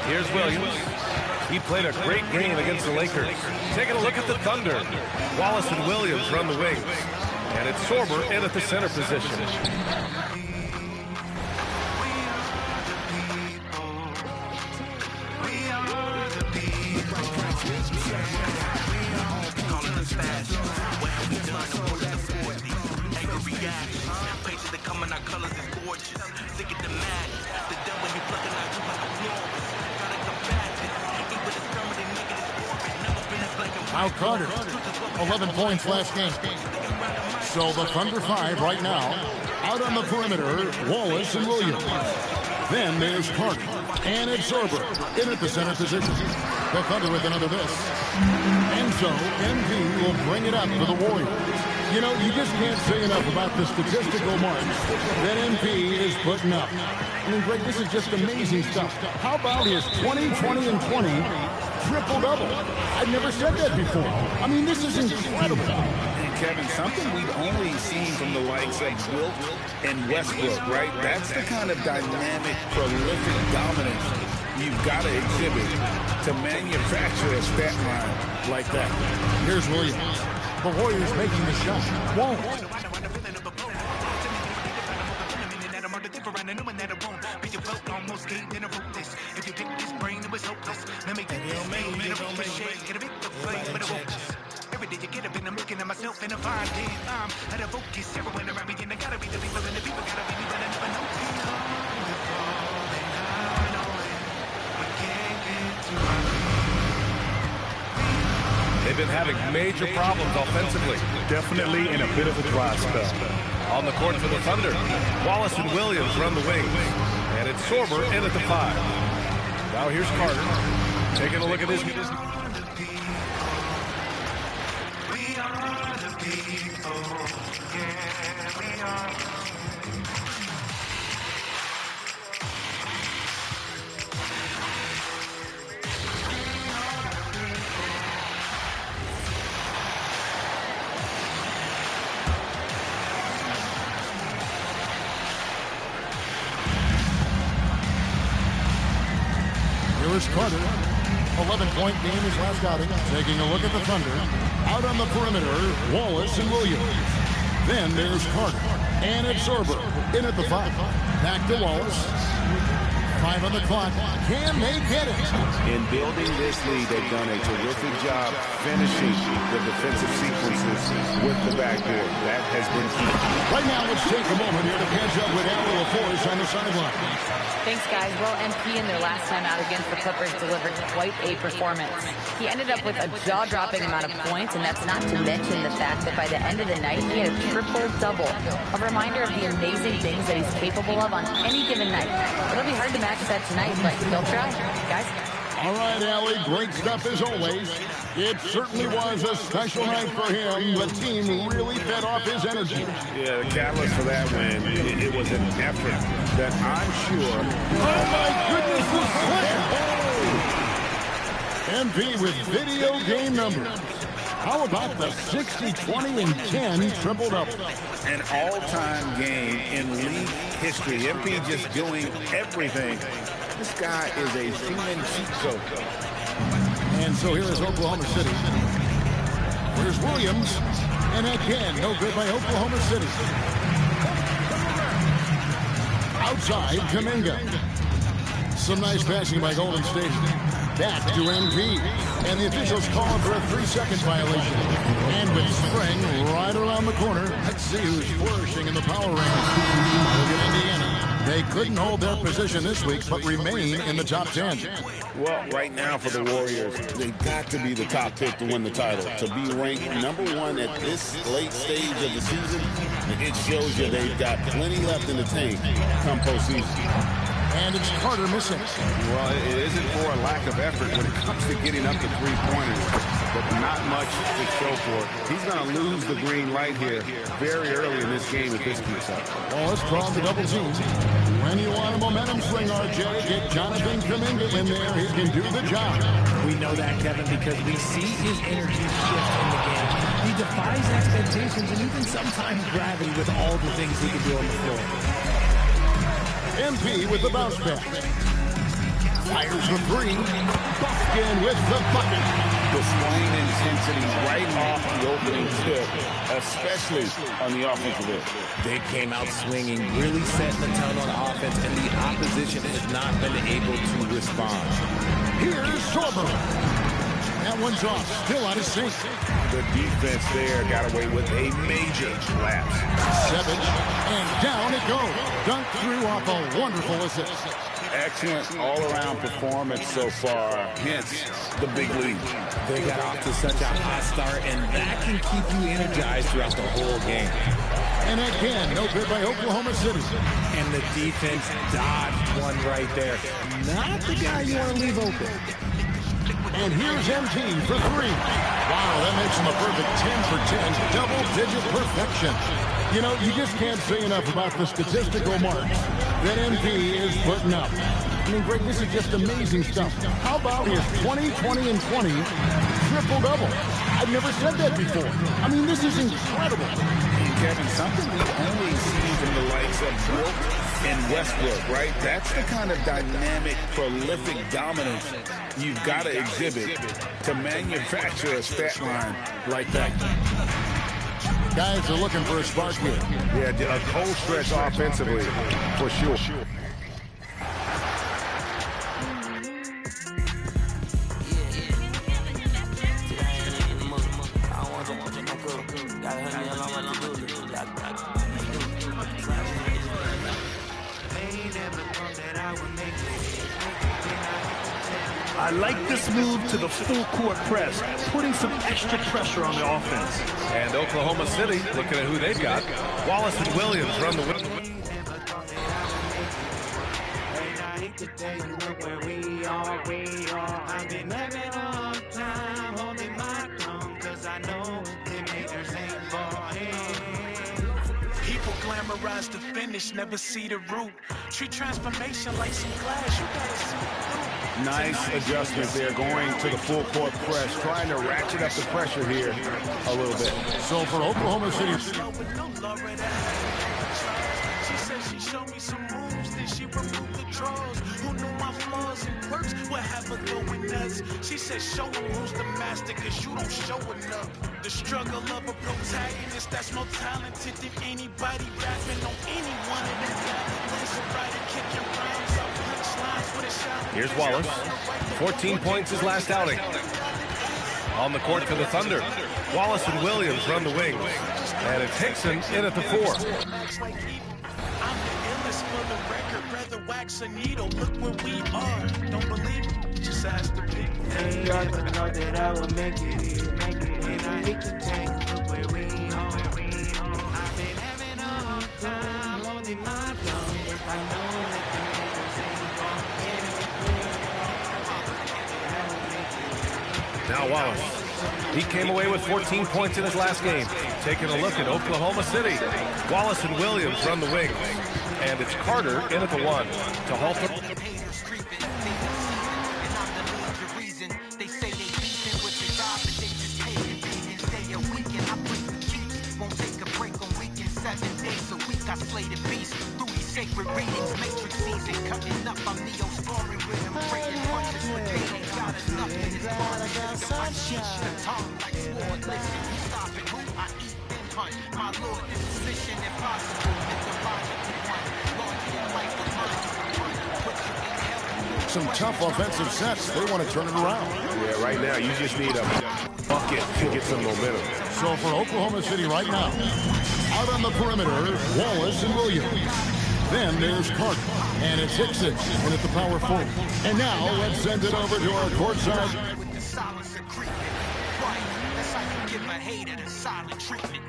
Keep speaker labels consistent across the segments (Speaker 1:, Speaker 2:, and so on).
Speaker 1: Here's Williams. He played a great game against the Lakers. Taking a look at the Thunder. Wallace and Williams run the wings. And it's Sorber in at the center position.
Speaker 2: Now Carter, 11 points last game. So the Thunder 5 right now. Out on the perimeter, Wallace and Williams. Then there's Carter. And it's Sorber in at the center position. The Thunder with another miss. And so NB will bring it up to the Warriors. You know, you just can't say enough about the statistical marks that MP is putting up. I mean, Greg, this is just amazing stuff. How about his 20, 20, and 20 triple-double? I've never said that before. I mean, this is incredible.
Speaker 3: And Kevin, something we've only seen from the likes of Wilt and Westbrook, right? That's the kind of dynamic, prolific dominance you've got to exhibit to manufacture a stat line like that.
Speaker 2: Here's Williams. The Warriors making the shot. Won't.
Speaker 1: They've been having major problems offensively.
Speaker 3: Definitely in a bit of a dry spell.
Speaker 1: On the court for the Thunder, Wallace and Williams run the wings. And it's Sorber in at the 5. Now here's Carter. Taking a look at his...
Speaker 2: Here's Carter. 11-point game his last outing. Taking a look at the Thunder. Out on the perimeter, Wallace and Williams. Then there's Carter. And it's Sorber in at the 5. Back to Wallace. 5 on the clock. Can they get it?
Speaker 3: In building this lead, they've done a terrific job finishing the defensive sequences with the backboard. That has been key.
Speaker 2: Right now, let's take a moment here to catch up with Allie LaForce on the sideline.
Speaker 4: Thanks, guys. Well, MP in their last time out against the Clippers delivered quite a performance. He ended up with a jaw-dropping amount of points, and that's not to mention the fact that by the end of the night, he had a triple-double. A reminder of the amazing things that he's capable of on any given night. It'll be hard to match that tonight, but he'll try. Guys?
Speaker 2: All right, Allie, great stuff as always. It certainly was a special night for him. The team really fed off his energy.
Speaker 3: Yeah, the catalyst for that win, it was an effort that I'm sure...
Speaker 2: Oh, my goodness, the slam! MP with video game numbers. How about the 60, 20, and 10 triple-double?
Speaker 3: An all-time game in league history. MP just doing everything. This guy is a human cheat code.
Speaker 2: And so here is Oklahoma City. Here's Williams. And again, no good by Oklahoma City. Outside, Kuminga. Some nice passing by Golden State. Back to MP. And the officials call for a 3-second violation. And with Spring right around the corner, let's see who's flourishing in the power rankings. Look at Indiana. They couldn't hold their position this week, but remain in the top 10.
Speaker 3: Well, right now for the Warriors, they've got to be the top pick to win the title. To be ranked #1 at this late stage of the season, it shows you they've got plenty left in the tank come postseason.
Speaker 2: And it's Carter missing.
Speaker 3: Well, it isn't for a lack of effort when it comes to getting up to three-pointers, but not much to show for it. He's going to lose the green light here very early in this game if this keeps up.
Speaker 2: Wallace drawing the double team. When you want a momentum swing, RJ, get Jonathan Kuminga in there. He can do the job.
Speaker 5: We know that, Kevin, because we see his energy shift in the game. He defies expectations and even sometimes gravity with all the things he can do on the floor.
Speaker 2: MP with the bounce pass. Fires the three. Buffkin with the bucket.
Speaker 3: Displaying intensity right off the opening tip, especially on the offensive end.
Speaker 5: They came out swinging, really setting the tone on offense, and the opposition has not been able to respond.
Speaker 2: Here's Sorber. That one's off, still out of sync.
Speaker 3: The defense there got away with a major lapse.
Speaker 2: Savage, and down it goes. Dunk through off a wonderful assist.
Speaker 3: Excellent all-around performance so far, hence the big lead.
Speaker 5: They got off to such a hot start, and that can keep you energized throughout the whole game.
Speaker 2: And again, no good by Oklahoma City.
Speaker 5: And the defense dodged one right there. Not the guy you want to leave open.
Speaker 2: And here's MT for three. Wow, that makes him a perfect 10 for 10, double-digit perfection. You know, you just can't say enough about the statistical marks that MP is putting up. I mean, Greg, this is just amazing stuff. How about his 20, 20, and 20 triple-double? I've never said that before. I mean, this is incredible.
Speaker 3: Kevin, something we've only seen from the likes of Wilt and Westbrook, right? That's the kind of dynamic, prolific dominance you've got to exhibit to manufacture a stat line like that.
Speaker 2: Guys are looking for a spark here.
Speaker 1: Yeah, a cold stretch offensively, for sure.
Speaker 6: I like this move to the full court press, putting some extra pressure on the offense.
Speaker 1: And Oklahoma City, looking at who they've got. Wallace and Williams run the wing.
Speaker 7: People glamorize the finish, never see the root. Treat transformation like some glass, you gotta see through.
Speaker 3: Nice adjustment there, going to the full court press, trying to ratchet up the pressure here a little bit.
Speaker 2: So for Oklahoma City,
Speaker 7: She said she showed me some moves, then she removed the drawers. Who knew my flaws and quirks would have her going nuts? She said show them who's the master, cause you don't show enough. The struggle of a protagonist that's more talented than anybody rapping on any one of them. Kicking rhymes off punchlines with a shot.
Speaker 1: Here's Wallace. 14 points his last outing. On the court for the Thunder. Wallace and Williams run the wings. And it's Hickson in at the 4.
Speaker 7: I'm the illest for the record, rather wax a needle. Look where we are. Don't believe me? Just ask the people.
Speaker 8: And y'all know that I will make it. And I hate to take look where we are. I've been having a hard time holding my tongue. If I know that the niggas ain't gonna
Speaker 1: Now Wallace. He came away with 14 points in his last game. Taking a look at Oklahoma City. Wallace and Williams run the wings. And it's Carter in at the 1 to halt them.
Speaker 9: Sacred readings, matrix season, cutting up. I'm Neo sparring with him, trading punches, but they ain't got enough in his bars. My sheet the tongue like sword. Listen, you stop it, who I eat then hunt. My lord, this position impossible. Mythological one, larger than life, the mind put you in hell.
Speaker 2: some tough offensive sets. They want to turn it around.
Speaker 1: Yeah, right now you just need a bucket to get some momentum.
Speaker 2: So for Oklahoma City right now, out on the perimeter, Wallace and Williams. Then there's Carter, and it's Hickson, and at the power forward. And now let's send it over to our courtside.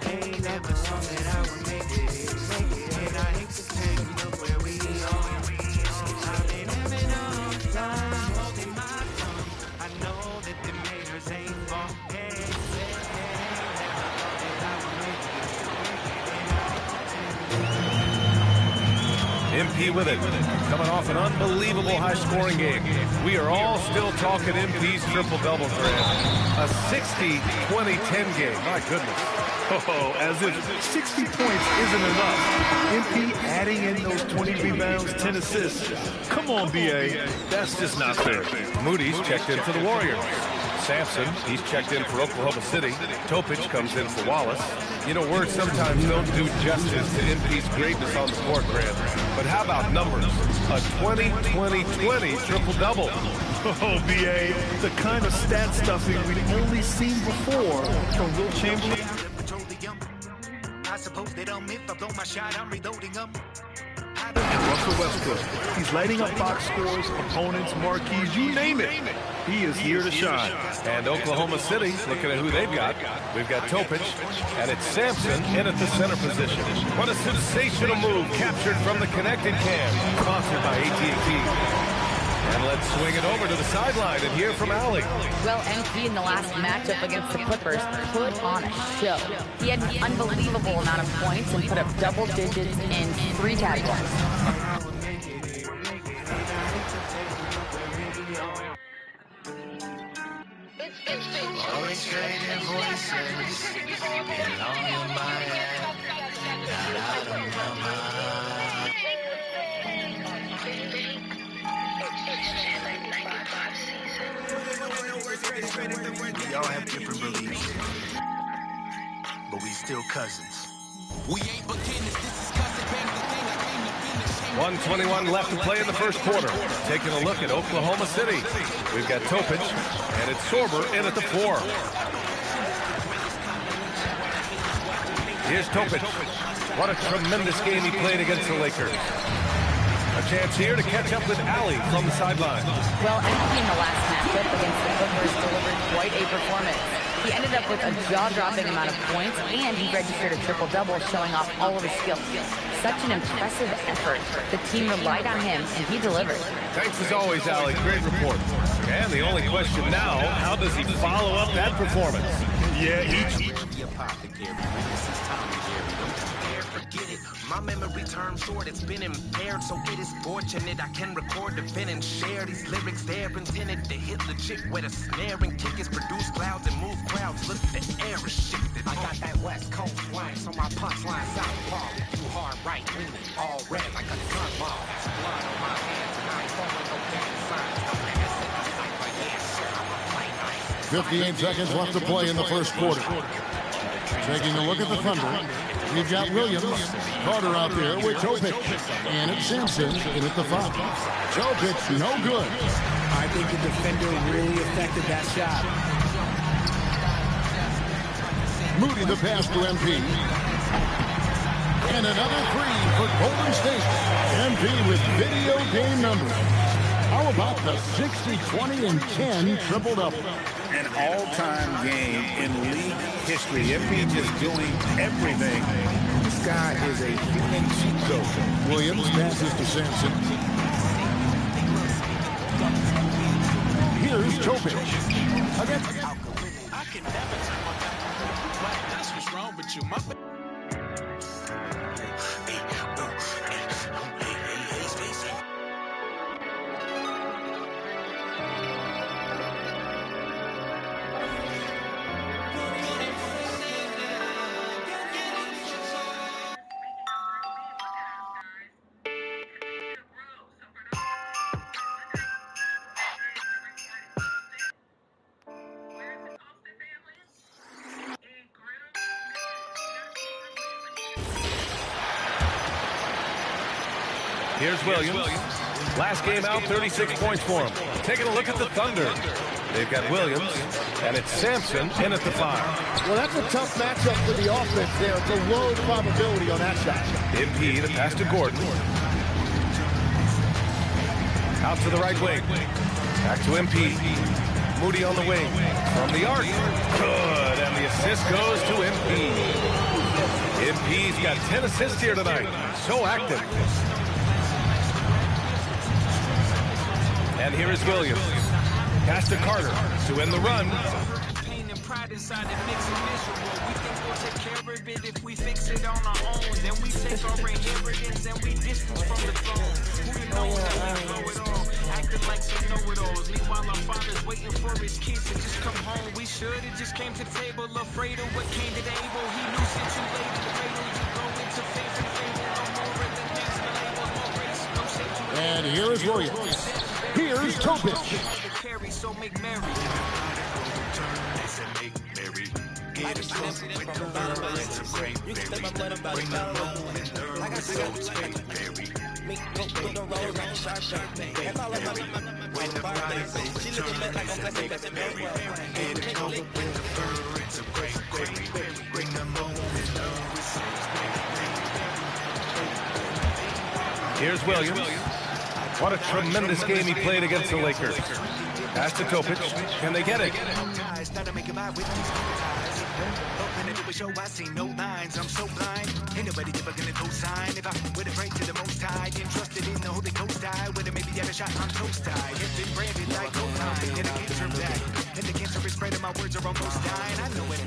Speaker 8: Ain't never thought that I would make it, and I hate to take you where we are.
Speaker 1: MP with it. Coming off an unbelievable high-scoring game. We are all still talking MP's triple-double grant. A 60-20-10 game. My goodness.
Speaker 6: Oh, as if 60 points isn't enough. MP adding in those 20 rebounds, 10 assists. Come on, BA. That's just not fair.
Speaker 1: Moody's checked in for the Warriors. Sampson, he's checked in for Oklahoma City. Topic comes in for Wallace. You know, words sometimes don't do justice to MP's greatness on the court, Grant. But how about numbers? A 20-20-20 triple-double.
Speaker 6: Oh, BA, the kind of stat stuffing we've only seen before from Will Chamberlain.
Speaker 9: I suppose they don't miss. I blow my shot, I'm reloading them.
Speaker 6: And Russell Westbrook. He's lighting up box scores, opponents, marquees, you name it. He is here to shine.
Speaker 1: And Oklahoma City, looking at who they've got. We've got Topic, and it's Sampson in at the center position. What a sensational move captured from the connected cam, sponsored by AT&T. And let's swing it over to the sideline and hear from Allie.
Speaker 4: Well, MP in the last matchup against the Clippers put on a show. He had an unbelievable amount of points and put up double digits in 3 categories.
Speaker 9: We all have different beliefs, but we still cousins. We ain't beginners, this is cousin bang the thing. I came to finish.
Speaker 1: 1:21 left to play in the first quarter. Taking a look at Oklahoma City. We've got Topic, and it's Sorber in at the 4. Here's Topic. What a tremendous game he played against the Lakers. A chance here to catch up with Allie from the sideline.
Speaker 4: Well, MP in the last matchup against the Clippers delivered quite a performance. He ended up with a jaw-dropping amount of points, and he registered a triple-double, showing off all of his skills. Such an impressive effort. The team relied on him, and he delivered.
Speaker 1: Thanks as always, Allie. Great report. And the only question now, how does he follow up that performance?
Speaker 6: Yeah,
Speaker 9: My memory turned short, it's been impaired, so it is fortunate I can record, defend, and share these lyrics. They're intended to hit legit where the snare and kick is, produce clouds and move crowds. Look, the air is shifted. I got that West Coast wine, so my punchline southpaw. Too hard right, leaning, all red like a gun ball. Blood on my hands, and I ain't throwing no gang signs. No nigga sit my sniper, yeah, sure, I'ma play nice.
Speaker 2: 58 seconds left to play in the first quarter. Taking a look at the Thunder, we've got Williams, Carter out there with Topic, and it's Sampson in at the 5. Topic, no good.
Speaker 5: I think the defender really affected that shot.
Speaker 2: Moody the pass to MP. And another 3 for Golden State. MP with video game numbers. How about the 60, 20, and 10 triple-double?
Speaker 3: An all-time game in league history. MP just doing everything. This guy is a human cheat code.
Speaker 2: Williams passes to Sampson. Here's Topic. Again.
Speaker 7: I can never turn my back. That's what's wrong with you.
Speaker 1: Here's Williams. Last game out, 36 points for him. Taking a look at the Thunder. They've got Williams, and it's Sampson in at the 5.
Speaker 10: Well, that's a tough matchup for the offense there. It's a low probability on that shot.
Speaker 1: MP, the pass to Gordon. Out to the right wing. Back to MP. Moody on the wing. From the arc. Good, and the assist goes to MP. MP's got 10 assists here tonight. So active. And here is Williams. Pass to Carter to end the run.
Speaker 9: Pain and pride
Speaker 7: inside the mix of miserable. We think we'll take care of it if we fix it on our own. Then we take our inheritance and we distance from the throne. Who you know that we blow it all, acting like some know-it-alls. Meanwhile, our father's waiting for his kids to just come home. We should have just came to the table, afraid of what came to the able. He knew since you laid in the cradle, you go into faith and fable. No more of the names and the labels, more grace, no shame to it.
Speaker 2: And here is Williams. Here's Topic.
Speaker 7: So make merry.
Speaker 1: Here's Williams. What a tremendous game he played against the Lakers. Pass to Topic. Can they get it?
Speaker 9: I see no lines, I'm so blind. Ain't nobody ever gonna co-sign. If I would have prayed to the Most High, entrusted in the Holy Ghost, I would have maybe had a shot on toast. I have been branded like cocaine, and I can't turn back. And the cancer is spreading, my words are almost dying. I know it.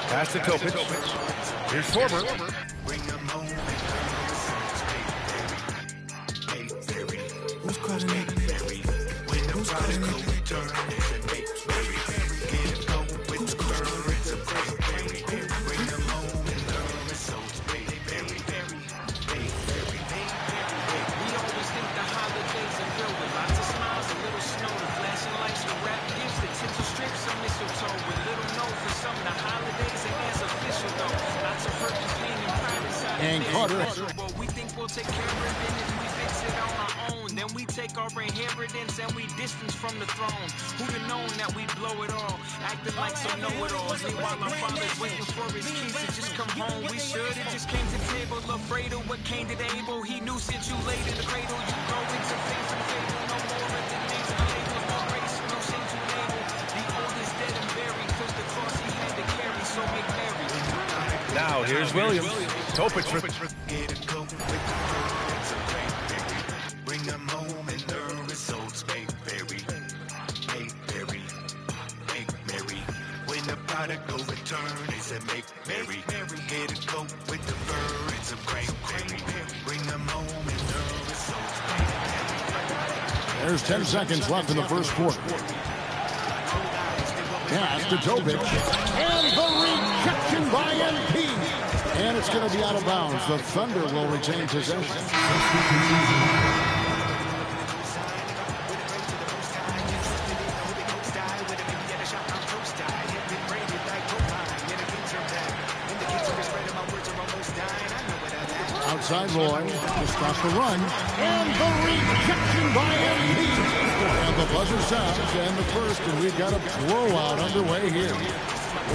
Speaker 1: Pass to Topic. Here's Former.
Speaker 9: Who's calling it? Who's calling it?
Speaker 2: And Carter.
Speaker 7: We think we'll take care of it if we fix it on our own. Then we take our inheritance and we distance from the throne. Who'd have known that we blow it all, acting like some know-it-alls. Meanwhile, our father's waiting for his kids to just come home. We should have just came to the table, afraid of what came to the able. He knew since you laid in the cradle, you go into faith and fable. No more of the names and the labels, more grace, no shame to label. The oldest dead and buried, cause the cross he had to carry, so make merry.
Speaker 1: Now here's Williams. Topic.
Speaker 9: Bring them home and the results make merry. Make merry. Make merry. When the prodigal return, they said make merry. Get a coat with the fur and some cranberry. Bring them home and the results make merry.
Speaker 2: There's 10 seconds left in the first quarter. Pass to Topic. And the rejection by MP. And it's going to be out of bounds. The Thunder will retain possession. Outside Roy to stop the run. And the rejection by MP. And the buzzer sounds and the first. And we've got a blowout underway here.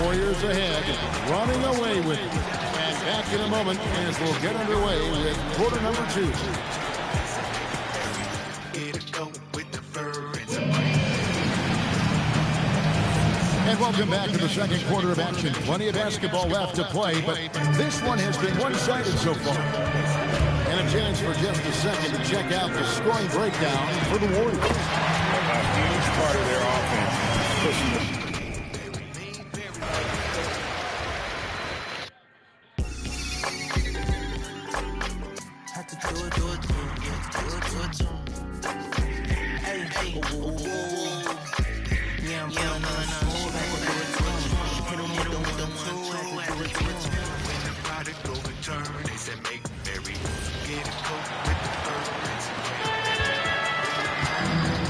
Speaker 2: Warriors ahead, running away with it. And back in a moment as we'll get underway with quarter number 2. And welcome back to the second quarter of action. Plenty of basketball left to play, but this one has been one-sided so far. And a chance for just a second to check out the scoring breakdown for the Warriors.
Speaker 3: A huge part of their offense, pushing the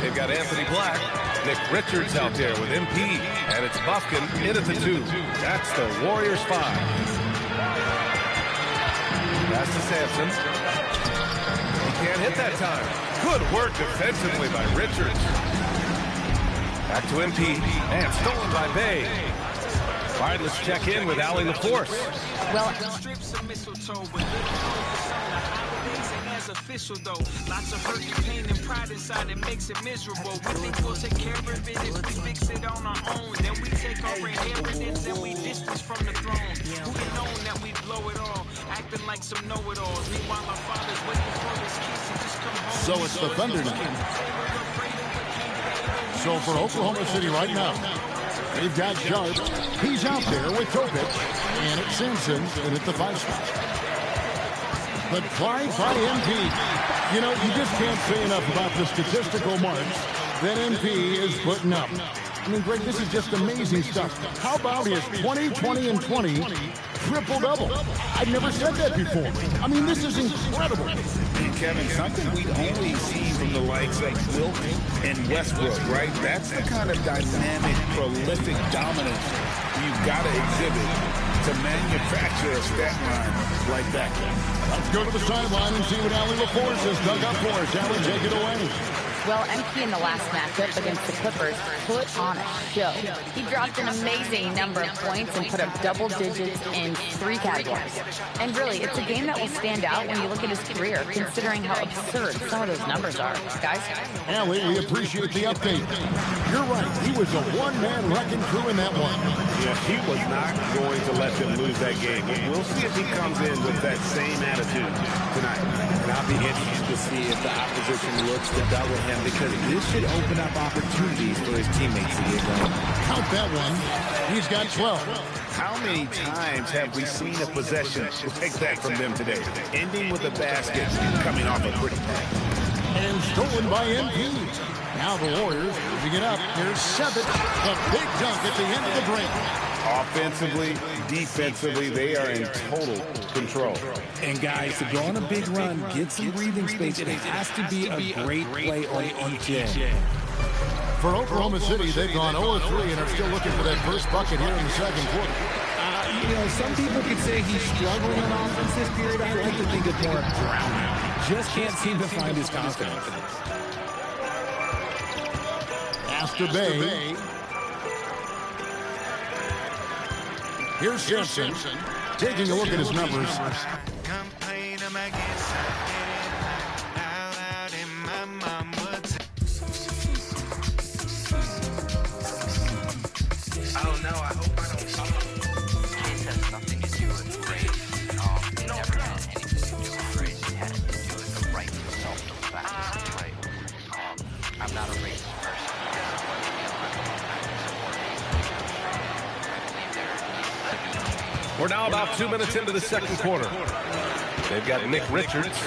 Speaker 1: They've got Anthony Black, Nick Richards out there with MP, and it's Buffkin in at the 2. That's the Warriors 5. Pass to Sampson. He can't hit that time. Good work defensively by Richards. Back to MP, and stolen by Bay. All right, let's check in with Allie LaForce.
Speaker 4: Well,
Speaker 7: as official though. Lots of hurt and pain and pride inside that makes it miserable. We think we'll take care of it if we fix it on our own. Then we take our inheritance and we distance from the throne. Who'd have known that we blow it all, acting like some know-it-alls. Meanwhile, our fathers waiting for his kids to just come home.
Speaker 2: So it's the Thunder now. So for Oklahoma City right now, they've got Sharp. He's out there with Topic. And it's Simpson in at the 5 spot. The try by MP. You know, you just can't say enough about the statistical marks that MP is putting up. I mean, Greg, this is just amazing stuff. How about his 20, 20, and 20 triple-double? I've never said that before. I mean, this is incredible.
Speaker 3: And Kevin, something we'd only see from the likes of Wilt and Westbrook, right? That's the kind of dynamic, prolific dominance you've got to exhibit to manufacture a stat line like that.
Speaker 2: Let's go to the sideline and see what Allie LaForce has dug up for us. Allie, take it away.
Speaker 4: Well, MP in the last matchup against the Clippers put on a show. He dropped an amazing number of points and put up double digits in 3 categories. And really, it's a game that will stand out when you look at his career, considering how absurd some of those numbers are. Guys?
Speaker 2: Allie, we appreciate the update. You're right. He was a one-man wrecking crew in that one.
Speaker 1: Yeah, he was not going to let them lose that game. We'll see if he comes in with that same attitude tonight.
Speaker 5: And I'll be interested to see if the opposition looks to double him, because this should open up opportunities for his teammates to get going.
Speaker 2: Count that one. He's got 12.
Speaker 3: How many times have we seen a possession like that from them today? Ending with a basket, coming off a pretty pass.
Speaker 2: And stolen by MP. Now the Warriors moving it up. Here's 7. The big dunk at the end of the break.
Speaker 1: Offensively, defensively, they are in total control.
Speaker 5: And guys, to go on a big run, get some breathing space, it has to be a great play on each end.
Speaker 2: For Oklahoma City, they've gone 0-3 and are still looking for that first bucket here in the second quarter.
Speaker 5: You know, some people could say he's struggling on offense this period. I like to think of more drowning. Just can't seem to find his confidence.
Speaker 2: Astor Bay. Here's Simpson taking a look at his numbers.
Speaker 9: Oh no, I hope I don't fall. Kids has nothing to do with grades. It never had anything to do with grades. It had to do with the right to self-defense, right? I'm not a racist person.
Speaker 1: We're now about 2 minutes into the second quarter. They've got Nick Richards.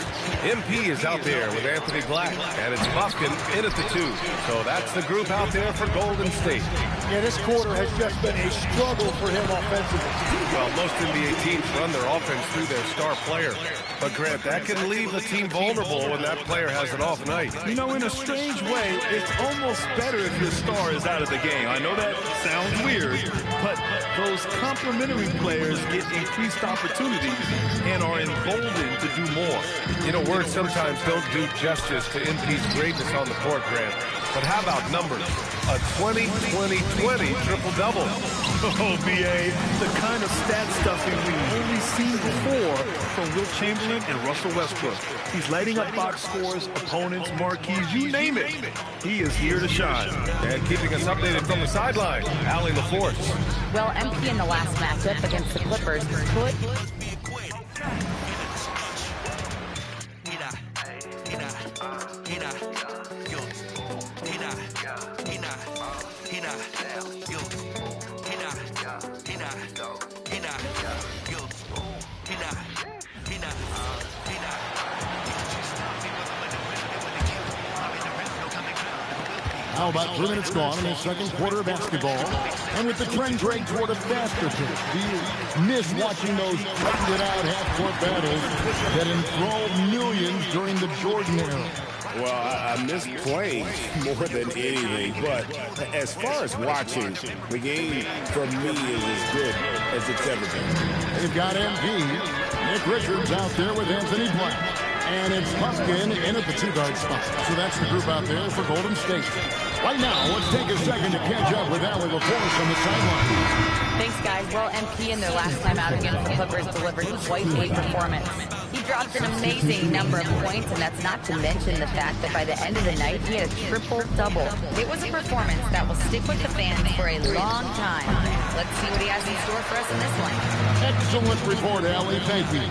Speaker 1: MP is out there with Anthony Black. And it's Buskin in at the 2. So that's the group out there for Golden State.
Speaker 10: Yeah, this quarter has just been a struggle for him offensively.
Speaker 1: Well, most NBA teams run their offense through their star player. But, Grant, that can leave the team vulnerable when that player has an off night.
Speaker 6: You know, in a strange way, it's almost better if your star is out of the game. I know that sounds weird, but those complementary players get increased opportunities and are emboldened to do more.
Speaker 1: You know, words sometimes don't do justice to MP's greatness on the court, Grant. But how about numbers? A 20-20-20 triple-double.
Speaker 6: Oh, B.A., the kind of stat stuffing we've only seen before from Wilt Chamberlain and Russell Westbrook. He's lighting up box scores, opponents, marquees, you name it. He is here to shine.
Speaker 1: And keeping us updated from the sideline, Allie LaForce.
Speaker 4: Well, MP in the last matchup against the Clippers put
Speaker 2: Now about 3 minutes gone in the second quarter of basketball. And with the trend, Greg, toward a faster pace. Do you miss watching those grinded-out half-court battles that enthralled millions during the Jordan era?
Speaker 3: Well, I miss playing more than anything, but as far as watching, the game for me is as good as it's ever been.
Speaker 2: They've got MP. Nick Richards out there with Anthony Black. And it's Buskin in at the 2-guard spot. So that's the group out there for Golden State. Right now, let's take a second to catch up with Allie LaForce on the sideline.
Speaker 4: Thanks, guys. Well, MP in their last time out against the Clippers delivered quite a performance. He dropped an amazing number of points, and that's not to mention the fact that by the end of the night, he had a triple-double. It was a performance that will stick with the fans for a long time. Let's see what he has in store for us in this one.
Speaker 2: Excellent report, Allie. Thank you.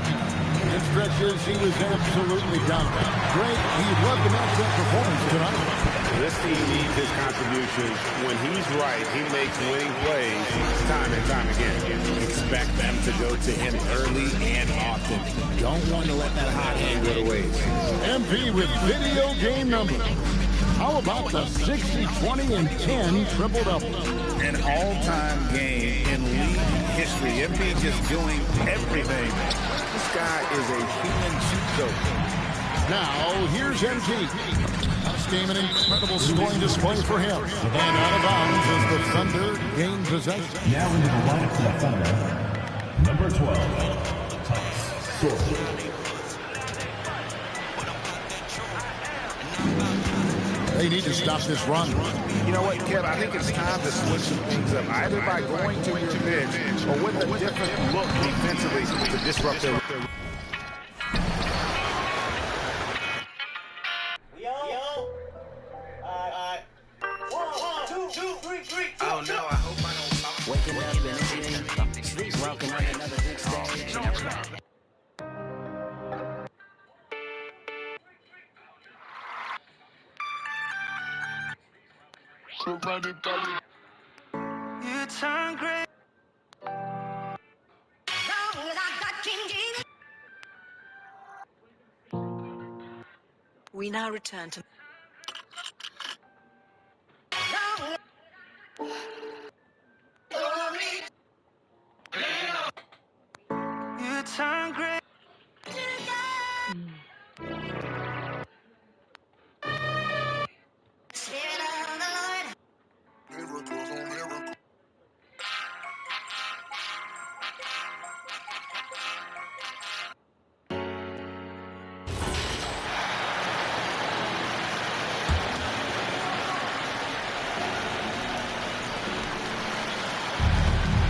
Speaker 2: In stretches, he was absolutely dominant. Great. He loved the match-up performance tonight.
Speaker 11: This team needs his contributions. When he's right, he makes winning plays time and time again.
Speaker 3: Expect them to go to him early and often. Don't want to let that hot hand go to waste.
Speaker 2: MP with video game numbers. How about the 60, 20, and 10 triple-double?
Speaker 3: An all-time game in league history. MP just doing everything. This guy is a human cheat code.
Speaker 2: Now, here's MP. This game an incredible scoring display for him. And out of bounds as the Thunder gain possession.
Speaker 12: Now into the lineup for the Thunder, number 12, Thomas Sawyer.
Speaker 2: They need to stop this run.
Speaker 3: You know what, Kev? I think it's time to switch some things up, either by going to your bench or with a different look defensively to disrupt their...
Speaker 9: Oh no, I hope I don't. Waking up in the evening, sleepwalking on another big stage. You turn gray.
Speaker 13: We now return to...
Speaker 9: You turn gray.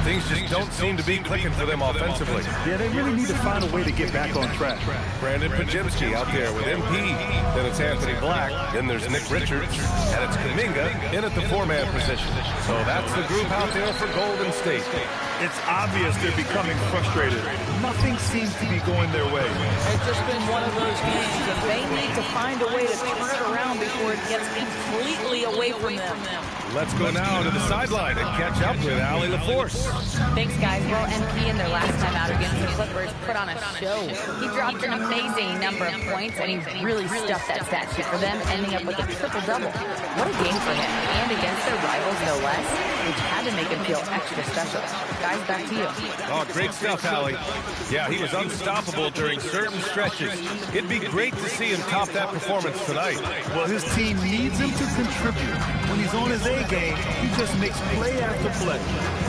Speaker 1: Things just don't seem to be clicking for them offensively.
Speaker 6: Yeah, they really need to find a way to get back on track.
Speaker 1: Brandon Pajemski out there with MP. Then it's Anthony Black. Then there's Nick Richards. And it's Kuminga in at the four-man position. So that's the group out there for Golden State.
Speaker 6: It's obvious they're becoming frustrated. Nothing seems to be going their way.
Speaker 5: It's just been one of those games, and they need to find a way to turn it around before it gets completely away from them.
Speaker 1: Let's go now to the sideline and catch up with Allie LaForce.
Speaker 4: Thanks, guys. Well, MP in their last time out against the Clippers put on a show. He dropped an amazing number of points, and he really stuffed that stat sheet for them, ending up with a triple-double. What a game for him. And against their rivals, no less, which had to make him feel extra special. Guys, back to you.
Speaker 1: Oh, great stuff, Allie. Yeah, he was unstoppable during certain stretches. It'd be great to see him top that performance tonight.
Speaker 6: Well, his team needs him to contribute. When he's on his A game, he just makes play after play.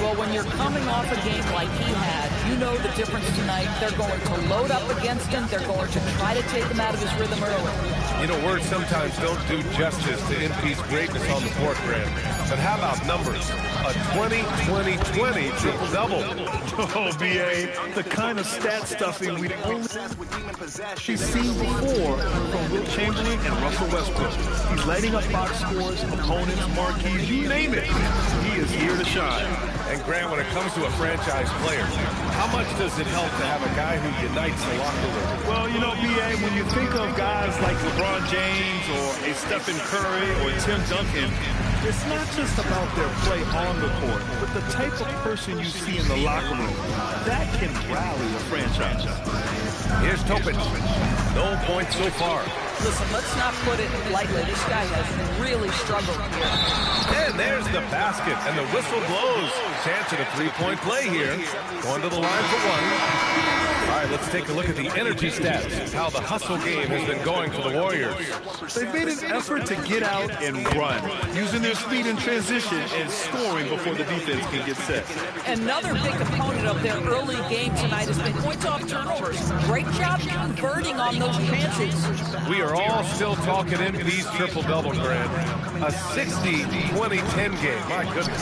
Speaker 5: Well, when you're coming off a game like he had, you know the difference tonight. They're going to load up against him. They're going to try to take him out of his rhythm early.
Speaker 1: You know, words sometimes don't do justice to MP's greatness on the court, Grant. But how about numbers? A 20-20-20 triple-double.
Speaker 6: Oh, B.A., the kind of stat stuffing we'd only seen before from Wilt Chamberlain and Russell Westbrook. He's lighting up box scores, opponents, marquees, you name it. He is here to shine.
Speaker 1: And Grant, when it comes to a franchise player, how much does it help to have a guy who unites the locker room?
Speaker 6: Well, you know, B.A., when you think of guys like LeBron James or a Stephen Curry or Tim Duncan, it's not just about their play on the court, but the type of person you see in the locker room. That can rally a franchise.
Speaker 1: Here's Topic. No points so far.
Speaker 5: Listen, let's not put it lightly. This guy has really struggled here.
Speaker 1: And there's the basket, and the whistle blows. Chance at a three-point play here. Going to the line for one. All right, let's take a look at the energy stats, how the hustle game has been going for the Warriors.
Speaker 6: They've made an effort to get out and run, using their speed in transition and scoring before the defense can get set.
Speaker 5: Another big component of their early game tonight has been points off turnovers. Great job converting on those chances.
Speaker 1: We are all still talking MP's triple-double, Grant. A 60-20-10 game, my goodness.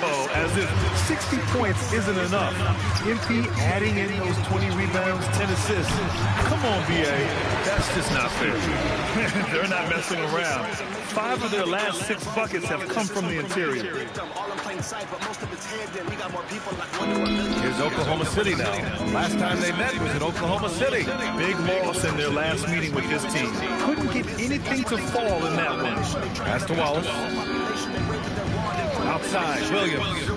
Speaker 6: Oh, as if 60 points isn't enough. MP adding in those 20 rebounds, 10 assists. Come on, BA. That's just not fair. They're not messing around. 5 of their last 6 buckets have come from the interior.
Speaker 1: Here's Oklahoma City now. Last time they met was in Oklahoma City.
Speaker 6: Big loss in their last meeting with this team. Couldn't get anything to fall in that one.
Speaker 1: Pass to Wallace. Outside, Williams.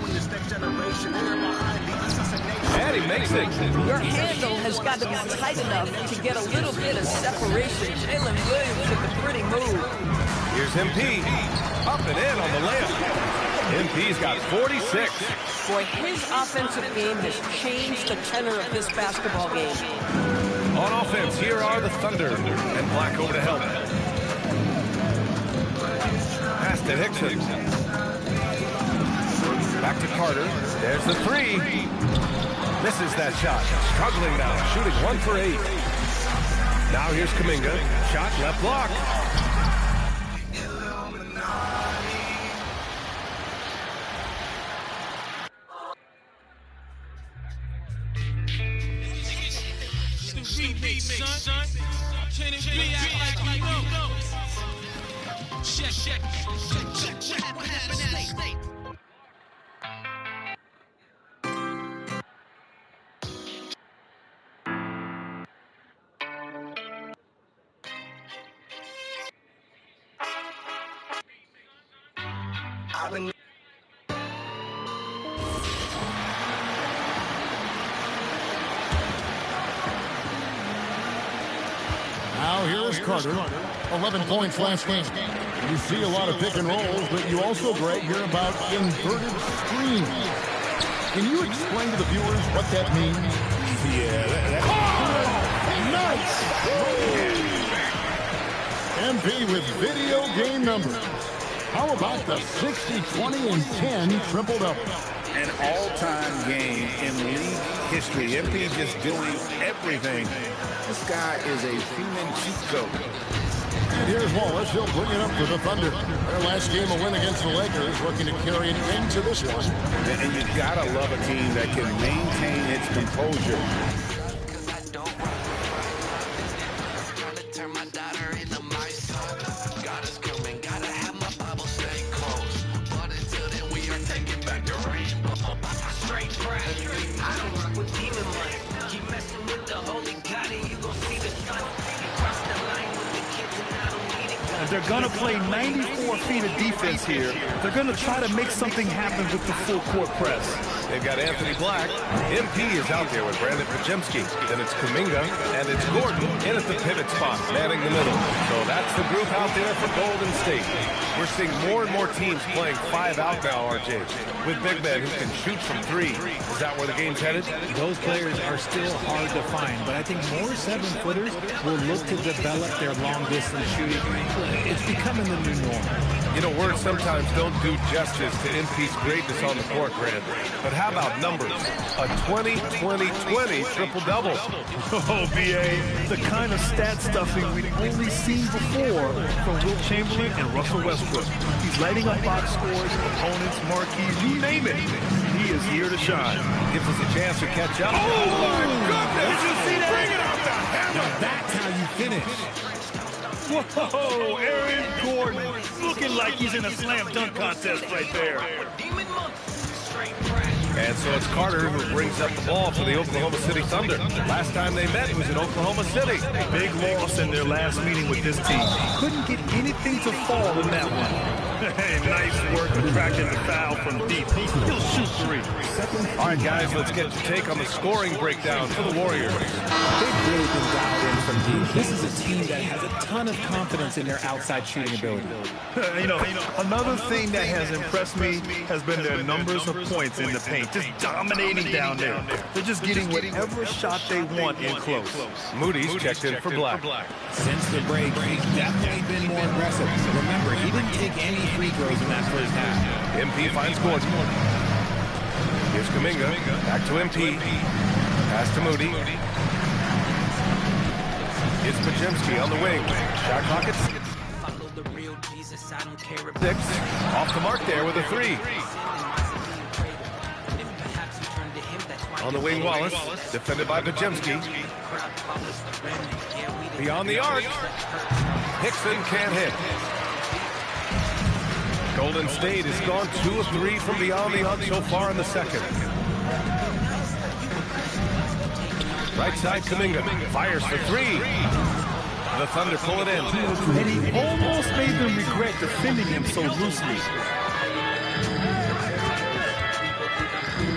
Speaker 1: And he makes it.
Speaker 14: Your handle has got to be tight enough to get a little bit of separation. Jalen Williams with a pretty move.
Speaker 1: Here's MP. Up and in on the layup. MP's got 46.
Speaker 14: Boy, his offensive game has changed the tenor of this basketball game.
Speaker 1: On offense, here are the Thunder. And Black over to help. Pass to Hickson. Back to Carter. There's the 3. Misses that shot. Struggling now. Shooting 1 for 8. Now here's Kuminga. Shot left block.
Speaker 2: Now here's Carter. 11 points last game. You see a lot of pick and rolls, but you also, Greg, hear about inverted screens. Can you explain to the viewers what that means?
Speaker 11: Yeah.
Speaker 2: Nice! MP with video game numbers. How about the 60, 20, and 10 triple-double?
Speaker 3: An all-time game in league history. MP just doing everything. This guy is a human cheat code.
Speaker 2: And here's Wallace. He'll bring it up for the Thunder. Their last game, a win against the Lakers, looking to carry it into this one.
Speaker 3: And you gotta love a team that can maintain its composure.
Speaker 6: They're going to play 94 feet of defense here. They're going to try to make something happen with the full court press.
Speaker 1: They've got Anthony Black. MP is out there with Brandon Pajemski. Then it's Kuminga, and it's Gordon in at the pivot spot, manning the middle. So that's the group out there for Golden State. We're seeing more and more teams playing 5 out now, RJ, with big men who can shoot from 3. Is that where the game's headed?
Speaker 5: Those players are still hard to find, but I think more 7-footers will look to develop their long-distance shooting. It's becoming the new norm.
Speaker 1: You know, words sometimes don't do justice to MP's greatness on the court, Grant. But how about numbers? A 20-20-20 triple-double.
Speaker 6: Oh, BA, the kind of stat stuffing we've only seen before from Wilt Chamberlain and Russell Westbrook. He's lighting up box scores, opponents, marquees, you name it. He is here to shine.
Speaker 1: Gives us a chance to catch up.
Speaker 6: Oh, my goodness!
Speaker 1: Did you see that?
Speaker 6: Bring it out the hammer!
Speaker 5: Now that's how you finish.
Speaker 6: Whoa, Aaron Gordon, looking like he's in a slam dunk contest right there.
Speaker 1: And so it's Carter who brings up the ball for the Oklahoma City Thunder. Last time they met was in Oklahoma City.
Speaker 6: Big loss in their last meeting with this team. Couldn't get anything to fall in that one. Hey, nice work attracting the foul from deep. He'll shoot 3.
Speaker 1: All right, guys, let's get your take on the scoring breakdown for the Warriors.
Speaker 5: They've really been dialed in from deep. This is a team that has a ton of confidence in their outside shooting ability.
Speaker 6: You know, another thing that has impressed me has been their numbers of points in the paint. Just dominating down there. They're just getting whatever shot they want in close.
Speaker 1: Moody's checked in for Black.
Speaker 5: Since the break, he's definitely been more aggressive. Remember, he didn't take any free throws in that first half.
Speaker 1: MP finds Gordon. Here's Kuminga. Back to MP. Pass to Moody. It's Pajemski on the wing. Shot clock at 6. Off the mark there with a 3. On the wing, Wallace, defended by Bajemski. Beyond the arc. Hickson can't hit. Golden State has gone 2 of 3 from beyond the arc so far in the second. Right side, Kuminga fires for 3. The Thunder pull it in.
Speaker 6: And he almost made them regret defending him so loosely.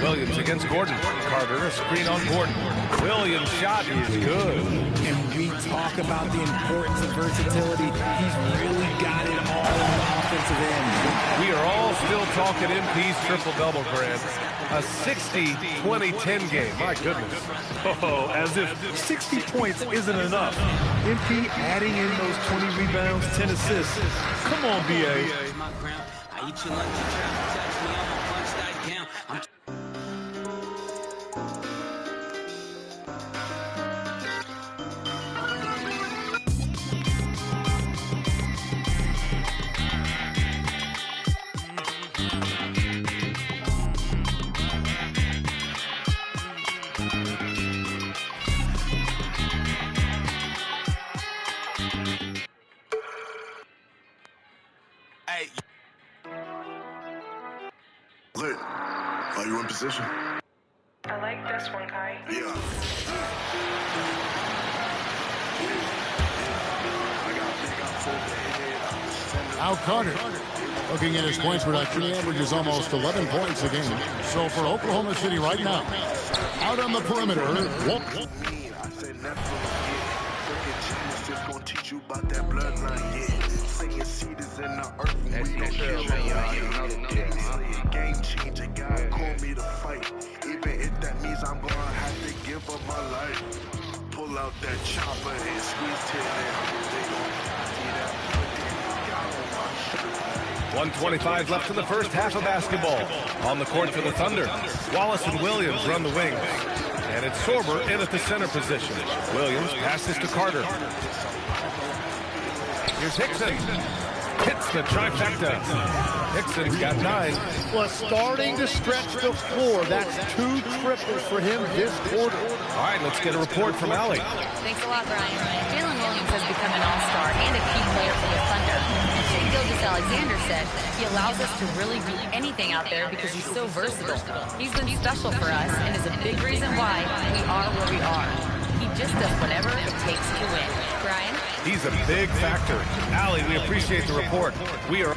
Speaker 1: Williams against Gordon. Carter, a screen on Gordon. Williams' shot is good.
Speaker 5: And we talk about the importance of versatility. He's really got it all on the offensive end.
Speaker 1: We are all still talking MP's triple-double, Grant. A 60-20-10 game. My goodness.
Speaker 6: Oh, as if 60 points isn't enough. MP adding in those 20 rebounds, 10 assists. Come on, BA.
Speaker 15: Lit, are you in position?
Speaker 16: I like this one, Kai.
Speaker 15: Yeah.
Speaker 2: Now Carter, looking at his points production, he averages almost 11 points a game. So for Oklahoma City right now, out on the perimeter,
Speaker 15: game changer, God call me to fight. Even if that means I'm gonna have to give up my life. Pull out that chopper and squeeze till they gon' see that
Speaker 1: 1:25 left in the first half of basketball. On the court for the Thunder, Wallace and Williams run the wings. And it's Sorber in at the center position. Williams passes to Carter. Here's Hickson. Hits the trifecta. Hickson's got 9.
Speaker 10: Well, starting to stretch the floor. That's 2 triples for him this quarter.
Speaker 1: All right, let's get a report from Allie.
Speaker 4: Thanks a lot, Brian. Jalen Williams has become an all-star and a key player for the Thunder. And Shea Gilgeous-Alexander said he allows us to really do anything out there because he's so versatile. He's been special for us and is a big reason why we are where we are. He just does whatever it takes to win. Brian?
Speaker 1: He's a big factor. Allie, we appreciate the report. We are...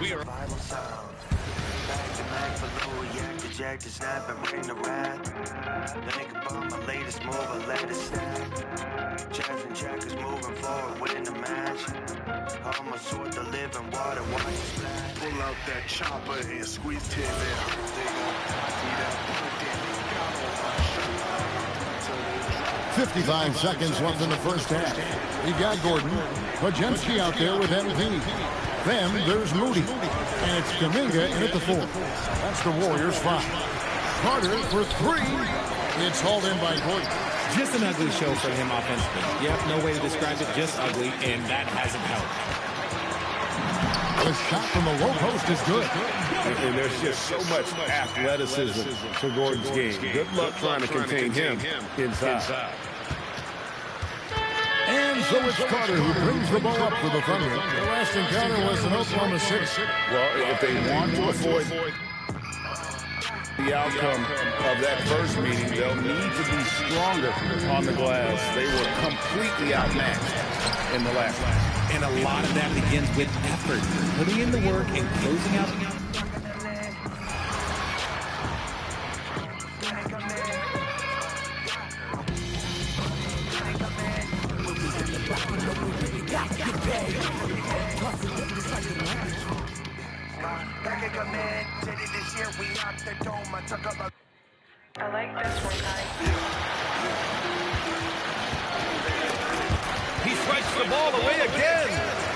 Speaker 17: Jack to snap and bring the rap. Think about my latest move, I let it snap. Jazz and Jack is moving forward, winning the match. I'ma sort the living water, watch it splash.
Speaker 15: Pull out that chopper and squeeze till they hurt. They gon' see that
Speaker 2: 55 seconds left in the first half. You got Gordon. Bajemski out there with MVP. Then there's Moody. And it's Kuminga in at the 4. That's the Warriors' 5. Carter for 3. It's hauled in by Gordon.
Speaker 5: Just an ugly show for him offensively. Yep, no way to describe it, just ugly, and that hasn't helped.
Speaker 2: The shot from the low post is good.
Speaker 11: And there's just so much athleticism to Gordon's game. Good luck trying to contain him inside.
Speaker 2: And so it's Carter who brings the ball up for the Thunder. The last encounter was in Oklahoma City.
Speaker 11: Well, if they want to avoid the outcome of that first meeting, they'll need to be stronger on the glass. They were completely outmatched in the last round.
Speaker 5: And a lot of that begins with effort, putting in the work and closing out.
Speaker 16: I like this one, Kai.
Speaker 1: He swipes the ball away again.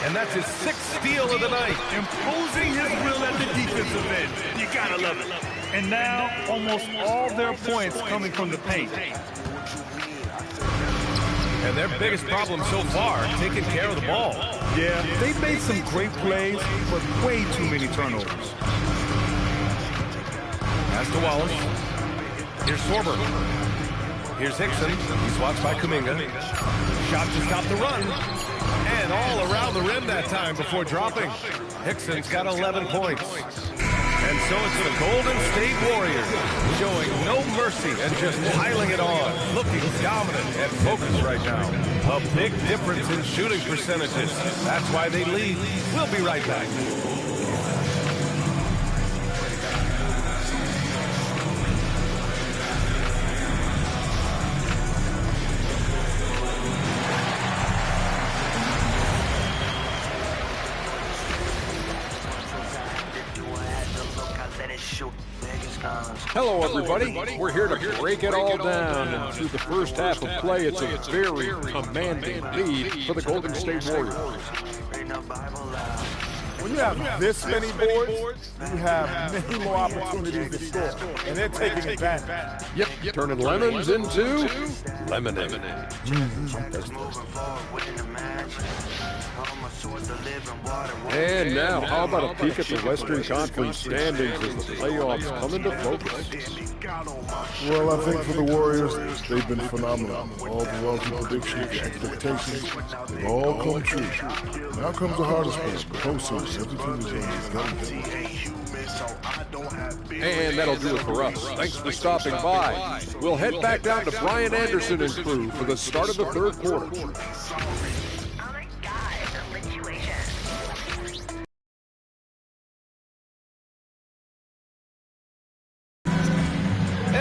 Speaker 1: And that's his 6th steal of the night.
Speaker 6: Imposing his will at the defensive end. You gotta love it. And now, almost all their points coming from the paint.
Speaker 1: And their biggest problem so far, taking care of the ball.
Speaker 6: Yeah, they've made some great plays, but way too many turnovers.
Speaker 1: Pass to Wallace. Here's Sorber. Here's Hickson. He's watched by Kuminga. Shot to stop the run. And all around the rim that time before dropping. Hickson's got 11 points. And so it's the Golden State Warriors showing no mercy and just piling it on. Looking dominant and focused right now. A big difference in shooting percentages. That's why they lead. We'll be right back.
Speaker 18: Hello, everybody. We're here to break it all down. And through the first half of play, it's a very commanding lead for the Golden State Warriors.
Speaker 10: When you have this many boards, you have many more opportunities to score, and they're taking advantage.
Speaker 18: Yep, turning lemons into lemonade. And now, how about a peek at the Western Conference standings as the playoffs come into focus?
Speaker 2: Well, I think for the Warriors, they've been phenomenal. All the wealthy predictions, the expectations, they've all come true. Now comes the hardest part, the postseason. Everything is going to be
Speaker 18: And that'll do it for us. Thanks for stopping by. We'll head back down to Brian Anderson and crew for the start of the third quarter.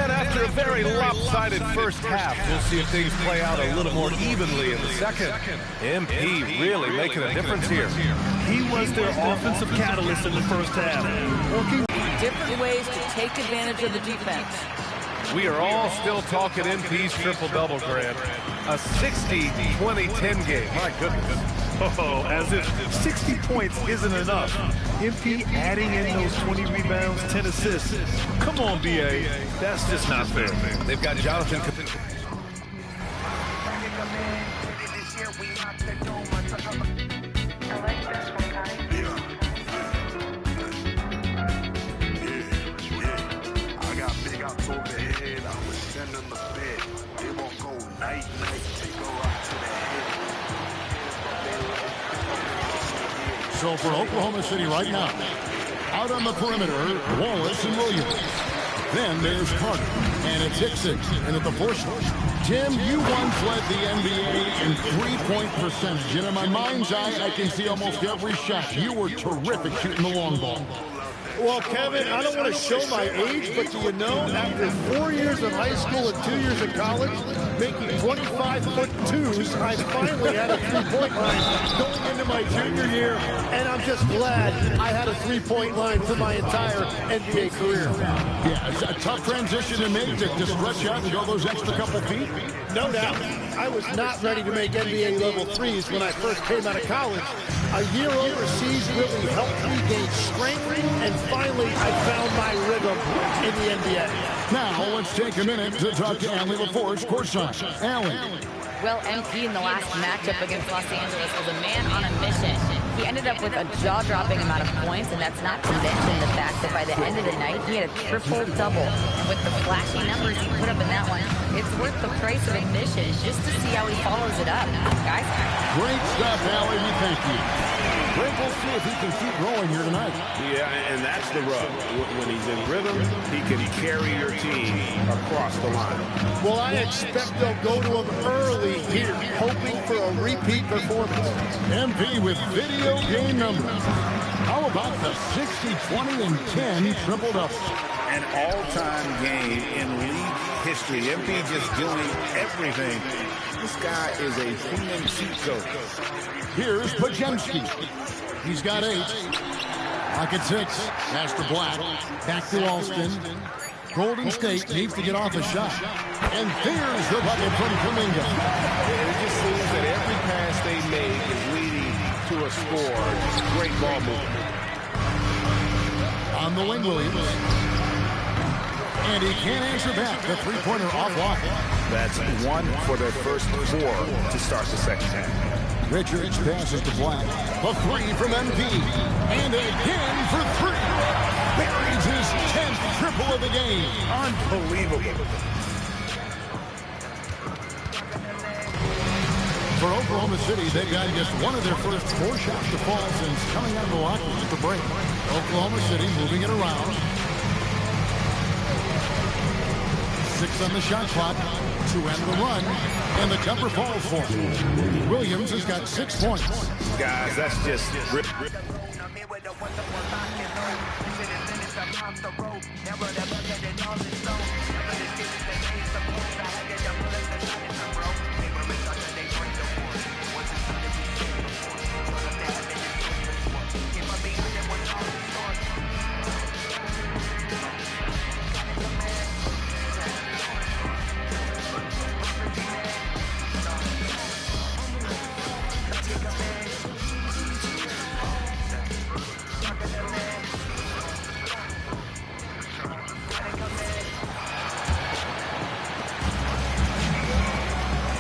Speaker 1: After a very lopsided first half, we'll see if things play out a little more evenly in the second. MP really making a difference here.
Speaker 6: He was their offensive catalyst in the first half.
Speaker 14: Working different ways to take advantage of the defense.
Speaker 1: We are all still talking MP's triple-double, Grant. A 60-20-10 game. My goodness.
Speaker 6: Oh, as if 60 points isn't enough. MP adding in those 20 rebounds, 10 assists. Come on, BA. That's just not fair.
Speaker 1: They've got Jonathan.
Speaker 2: So for Oklahoma City right now, out on the perimeter, Wallace and Williams. Then there's Carter, and it's Hickson, and at the force. Tim, you once led the NBA in three-point percentage, and in my mind's eye, I can see almost every shot. You were terrific shooting the long ball.
Speaker 10: Well, Kevin, I don't want to show my age, but do you know, after 4 years of high school and 2 years of college, making 25-foot-2s, I finally had a three-point line going into my junior year, and I'm just glad I had a three-point line for my entire NBA career.
Speaker 2: Yeah, it's a tough transition to make to stretch out and go those extra couple feet.
Speaker 10: No doubt. I was not ready to make NBA level threes when I first came out of college. A year overseas really helped me gain strength, and finally I found my rhythm in the NBA.
Speaker 2: Now let's take a minute to talk to Allie LaForge courtside. Allie.
Speaker 4: Well, MP in the last matchup against Los Angeles was a man on a mission. He ended up with a jaw-dropping amount of points, and that's not to mention the fact that by the end of the night, he had a triple-double. And with the flashy numbers he put up in that one, it's worth the price of admission just to see how he follows it up. Guys?
Speaker 2: Great stuff, Allie. We thank you. Great, we'll see if he can keep rolling here tonight.
Speaker 11: Yeah, and that's the rub. When he's in rhythm, he can carry your team across the line.
Speaker 10: Well, I expect they'll go to him early here, hoping for a repeat performance.
Speaker 2: MP with video game numbers. How about the 60, 20, and 10 triple-double?
Speaker 11: An all-time game in league history. MP just doing everything. This guy is a human cheat code.
Speaker 2: Here's Pajemski. He's got 8. Pocket 6. Pass to Black. Back to Alston. Golden State needs to get off a shot. And there's the bucket from Kuminga.
Speaker 11: It just seems that every pass they make is leading to a score. Great ball movement.
Speaker 2: On the wing, Williams. And he can't answer back. The three-pointer offline.
Speaker 11: That's 1 for their first 4 to start the second half.
Speaker 2: Richards passes to Black. A 3 from MP. And again for 3. Buries his 10th triple of the game.
Speaker 11: Unbelievable.
Speaker 2: For Oklahoma City, they've gotten just one of their first 4 shots to fall since coming out of the locker room at the break. Oklahoma City moving it around. 6 on the shot clock to end the run, and the jumper falls for him. Williams has got 6 points.
Speaker 3: Guys, that's just rip.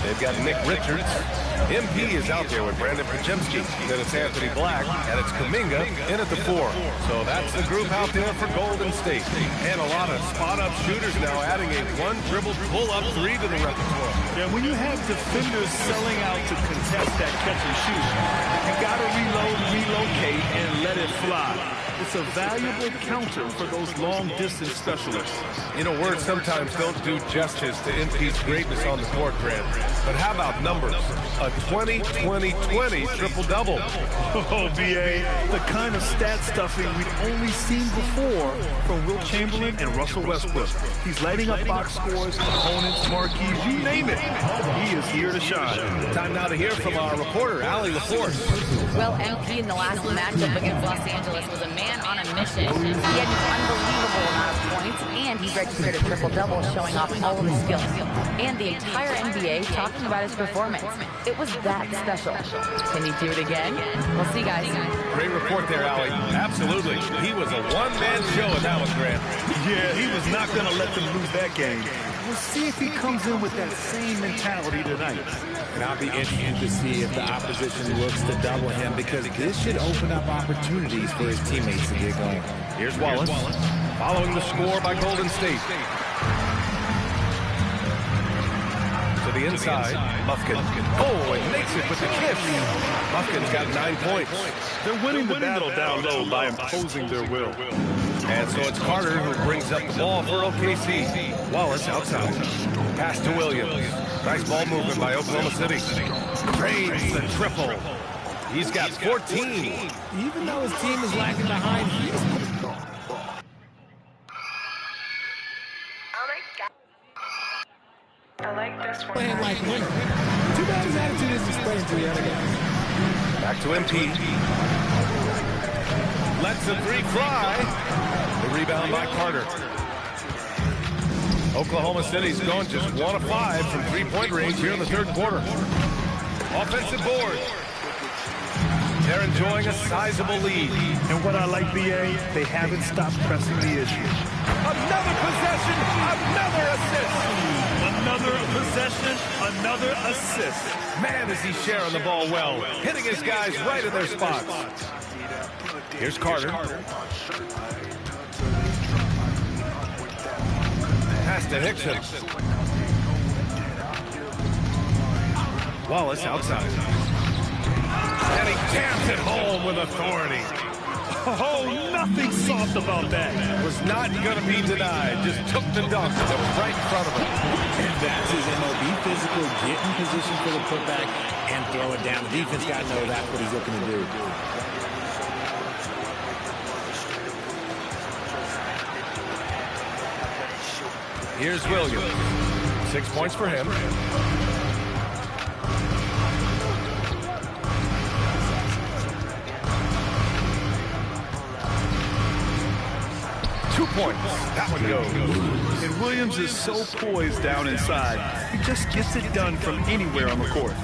Speaker 1: They've got Nick Richards. MP is out there with Brandon Pajemski. Then it's Anthony Black, and it's Kuminga in at the 4. So that's the group out there for Golden State. And a lot of spot-up shooters now, adding a one-dribble pull-up 3 to the repertoire.
Speaker 6: Yeah, when you have defenders selling out to contest that catch and shoot, you got to reload, relocate, and let it fly. It's a valuable counter for those long-distance specialists.
Speaker 1: You know, words sometimes don't do justice to MP's greatness on the court, Grant. But how about numbers? A 20-20-20 triple-double.
Speaker 6: Oh, BA, the kind of stat stuffing we've only seen before from Wilt Chamberlain and Russell Westbrook. He's lighting up box scores, opponents, marquees, you name it. He is here to shine.
Speaker 1: Time now to hear from our reporter, Allie LaForce.
Speaker 4: Well, MP in the last matchup against Los Angeles was a man on a mission. He had an unbelievable amount of points, and he registered a triple-double, showing off all of his skills. And the entire NBA talking about his performance. It was that special. Can he do it again? We'll see, guys.
Speaker 1: Great report there, Allie. Absolutely. He was a one-man show in that one, Grant.
Speaker 6: Yeah, he was not going to let them lose that game. We'll see if he comes in with that same mentality tonight.
Speaker 19: And I'll be interested to see if the opposition looks to double him, because this should open up opportunities for his teammates to get going.
Speaker 1: Here's Wallace, following the score by Golden State. To the inside, Mufkin. Oh, and makes it with the kiss. Mufkin's got 9 points.
Speaker 6: They're winning the battle down low by imposing their will.
Speaker 1: And so it's Carter who brings up the ball for OKC. Wallace outside. Pass to Williams. Nice ball movement by Oklahoma City. Drains the triple. He's got 14.
Speaker 5: Even though his team is lagging behind, he's
Speaker 16: I like this one.
Speaker 5: playing like winner. Too bad his attitude isn't spreading to the other guys.
Speaker 1: Back to MP. Lets the 3 fly. The rebound by Carter. Oklahoma City's going just 1 of 5 from 3-point range here in the 3rd quarter. Offensive board. They're enjoying a sizable lead.
Speaker 6: And what I like, BA, they haven't stopped pressing the issue.
Speaker 1: Another possession, another assist.
Speaker 6: Another possession, another assist.
Speaker 1: Man, is he sharing the ball well, hitting his guys right in their spots. Here's Carter. Pass to Hickson. Wallace outside. And he jams it home with authority.
Speaker 6: Oh, nothing soft about that.
Speaker 1: Was not going to be denied. Just took the dunk that was right in front of him.
Speaker 19: And that's his MO. Be physical, get in position for the putback, and throw it down. The defense got to know that's what he's looking to do.
Speaker 1: Here's Williams. 6 points for him. Points. That one goes.
Speaker 6: And Williams is so poised down inside. He just gets it done from anywhere on the court.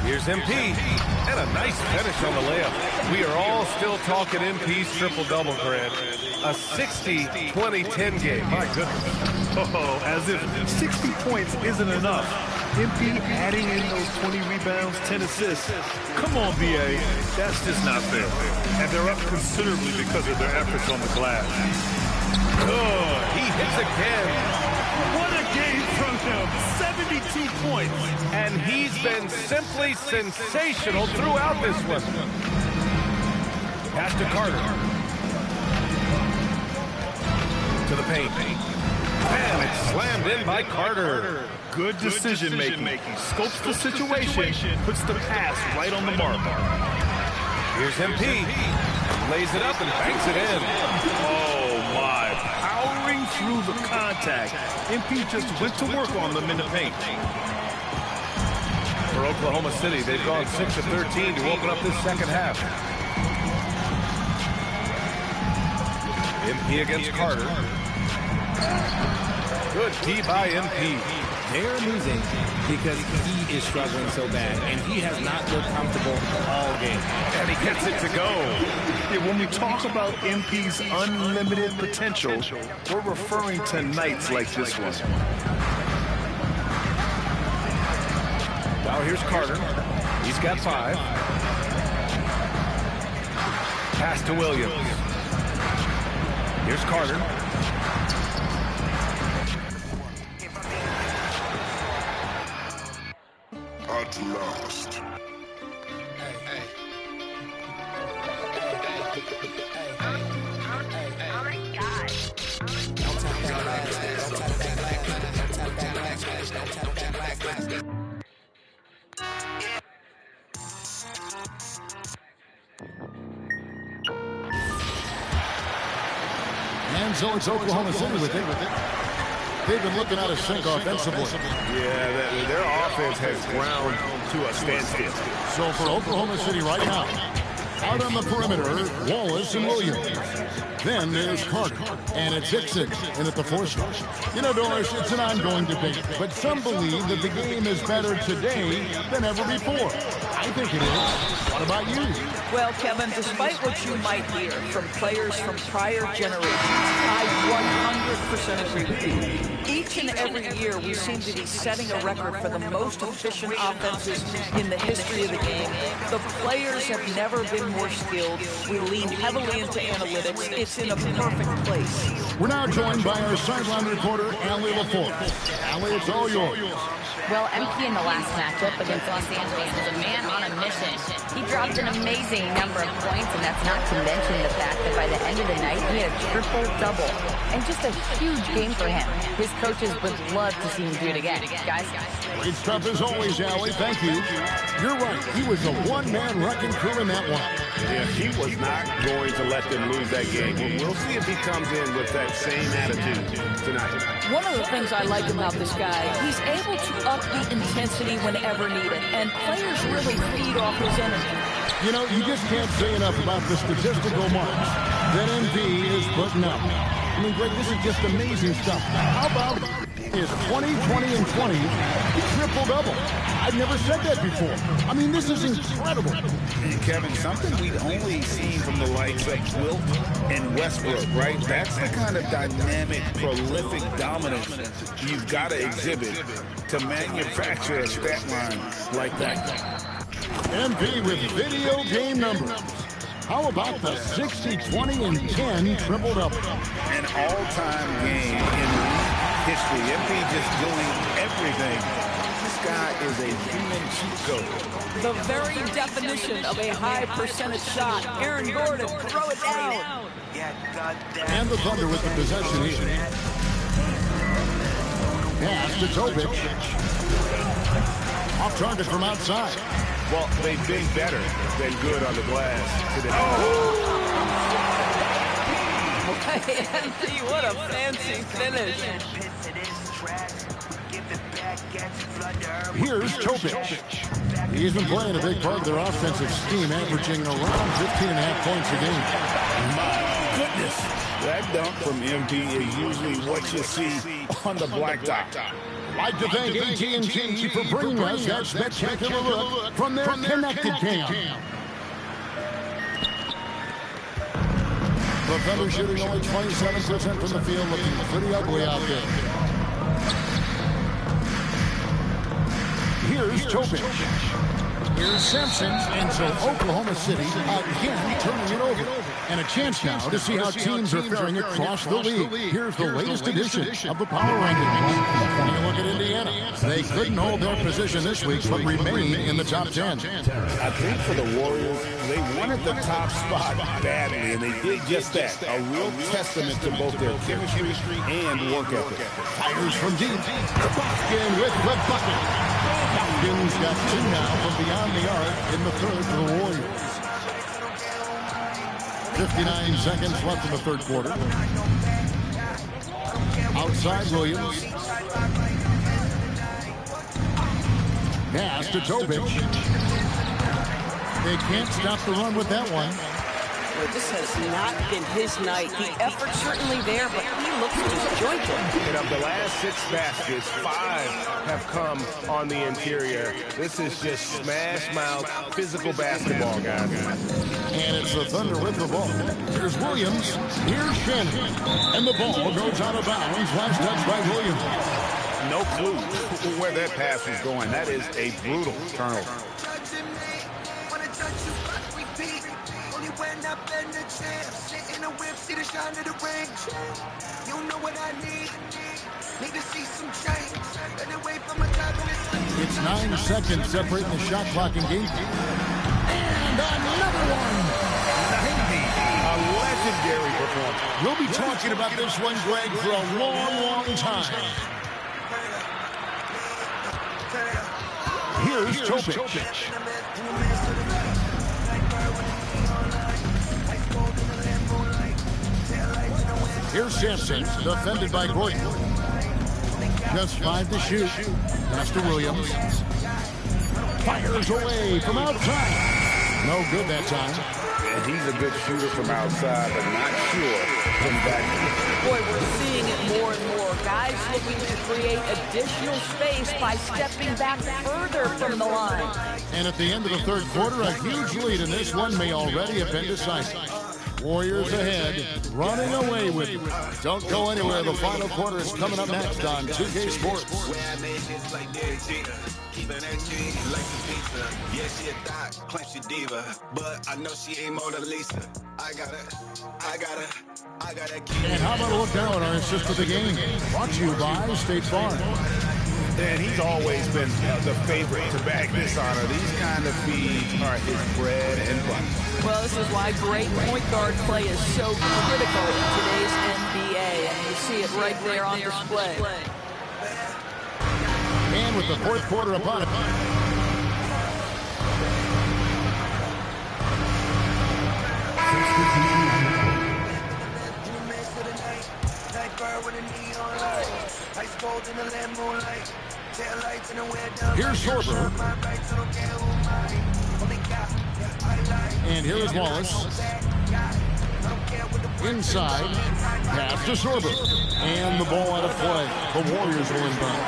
Speaker 1: Here's MP. And a nice finish on the layup. We are all still talking MP's triple-double, Grant. A 60-20-10 game. My goodness.
Speaker 6: Oh, as if 60 points isn't enough. MP adding in those 20 rebounds, 10 assists. Come on, BA. That's just not fair. And they're up considerably because of their efforts on the glass.
Speaker 1: Good. He hits again.
Speaker 6: What a game from him. 7 72 points.
Speaker 1: And he's been simply sensational throughout this one. Pass to Carter. To the paint. And it's slammed in by Carter.
Speaker 6: Good decision making. Scopes the situation, puts the pass right on the mark.
Speaker 1: Here's MP. Lays it up and banks it in.
Speaker 6: Oh my, powering through the contact. MP just went to work on them in the paint.
Speaker 1: For Oklahoma City, they've gone 6 of 13 to open up this second half. MP against Carter. Good D by MP.
Speaker 19: They're losing because he is struggling so bad, and he has not looked comfortable all game.
Speaker 1: And he gets it to go.
Speaker 6: Yeah, when we talk about MP's unlimited potential, we're referring to nights like this one.
Speaker 1: Now here's Carter. He's got 5. Pass to Williams. Here's Carter.
Speaker 15: At last.
Speaker 2: And so it's Oklahoma City with it. They've been looking out of sync offensively.
Speaker 11: Yeah, their offense has ground to a standstill.
Speaker 2: So for Oklahoma City right now, out on the perimeter, Wallace and Williams. Then there's Carter, and it's Hickson in at the 4 spot. You know, Doris, it's an ongoing debate, but some believe that the game is better today than ever before. I think it is. What about you?
Speaker 14: Well, Kevin, despite what you might hear from players from prior generations, I 100% agree with you. Each and every year, we seem to be setting a record for the most efficient offenses in the history of the game. The players have never been more skilled. We lean heavily into analytics. It's in a perfect place.
Speaker 2: We're now joined by our sideline reporter, Allie LaForce. Allie, it's all yours.
Speaker 4: Well, MP in the last matchup against Los Angeles is a man on a mission. He dropped an amazing number of points, and that's not to mention the fact that by the end of the night, he had a triple-double. And just a huge game for him. His coaches would love to see him do it again. Guys?
Speaker 2: Great stuff as always, Allie. Thank you. You're right. He was a one-man wrecking crew in that one.
Speaker 11: Yeah, he was not going to let them lose that game. We'll see if he comes in with that same attitude tonight.
Speaker 14: One of the things I like about this guy, he's able to up the intensity whenever needed, and players really feed off his energy.
Speaker 2: You know, you just can't say enough about the statistical marks that MP is putting up. I mean, Greg, this is just amazing stuff. How about his 20, 20, and 20 triple-double? I've never said that before. I mean, this is incredible.
Speaker 3: And Kevin, something we'd only seen from the likes of Wilt and Westbrook, right? That's the kind of dynamic, prolific dominance you've got to exhibit to manufacture a stat line like that.
Speaker 2: MP with video game numbers. How about the 60, 20, and 10 triple-double?
Speaker 3: An all-time game in history. MP just doing everything. This guy is a human cheat code.
Speaker 14: The very definition of a high percentage shot. Aaron Gordon, throw it down.
Speaker 2: And the Thunder with the possession here. Pass to Topic. Off target from outside.
Speaker 11: Well, they've been better than good on the glass today.
Speaker 14: MP, what a fancy finish.
Speaker 2: Here's Topic. He's been playing a big part of their offensive scheme, averaging around 15.5 points a game.
Speaker 3: My goodness. That dunk from MP is usually what you see on the blacktop.
Speaker 2: I'd like to thank AT&T for bringing us that spectacular look from their connected cam. The Thunder shooting only 27% from the field, looking pretty ugly out there. Here's Topic. Here's Simpson, and so Oklahoma City again turning it over. And a chance now to see how teams are faring across the league. Here's the latest edition of the Power Rankings. Taking a look at Indiana. They couldn't hold their position this week, but remain in the top 10.
Speaker 11: I think for the Warriors, they wanted the top spot badly, and they did just that. A real testament to both their chemistry and work ethic.
Speaker 2: Fires from deep. Boskin with the bucket. Boskin's got 2 now from beyond the arc in the third for the Warriors. 59 seconds left in the third quarter. Outside Williams. Pass to Topic. They can't stop the run with that one.
Speaker 14: Well, this has not been his night. The effort's certainly there, but he looks disjointed.
Speaker 1: And of the last 6 baskets, 5 have come on the interior. This is just smash-mouth, physical basketball, guys.
Speaker 2: And it's the Thunder with the ball. Here's Williams. Here's Shannon. And the ball goes out of bounds. Last touch by Williams.
Speaker 11: No clue where that pass was going. That is a brutal turnover.
Speaker 2: It's 9 seconds separating the shot clock and game. And another one.
Speaker 11: 90. A legendary performance.
Speaker 2: We'll be talking about this one, Greg, for a long, long time. Here's Topic. Here's Sampson, defended by Gordon. Just 5 to shoot. Pass to Williams. Fires away from outside. No good that time.
Speaker 11: And he's a good shooter from outside, but not sure from back.
Speaker 14: Boy, we're seeing it more and more. Guys looking to create additional space by stepping back further from the line.
Speaker 2: And at the end of the third quarter, a huge lead in this one may already have been decisive. Warriors ahead, running away with it. Don't go anywhere. The final quarter is coming up next on 2K Sports.
Speaker 20: Yeah, she a thot, claim she diva, but I know she ain't Mona Lisa. I got it.
Speaker 2: And how about a look now at our assist of the game? Brought to you by State Farm.
Speaker 11: And he's always been the favorite to bag this honor. These kind of feeds are his bread and butter.
Speaker 14: Well, this is why great point guard play is so critical in today's NBA, and you see it right there on display.
Speaker 2: And with the fourth quarter upon it. Here's Sorber. And here is Wallace. Inside. Pass to Sorber. And the ball out of play. The Warriors will inbound.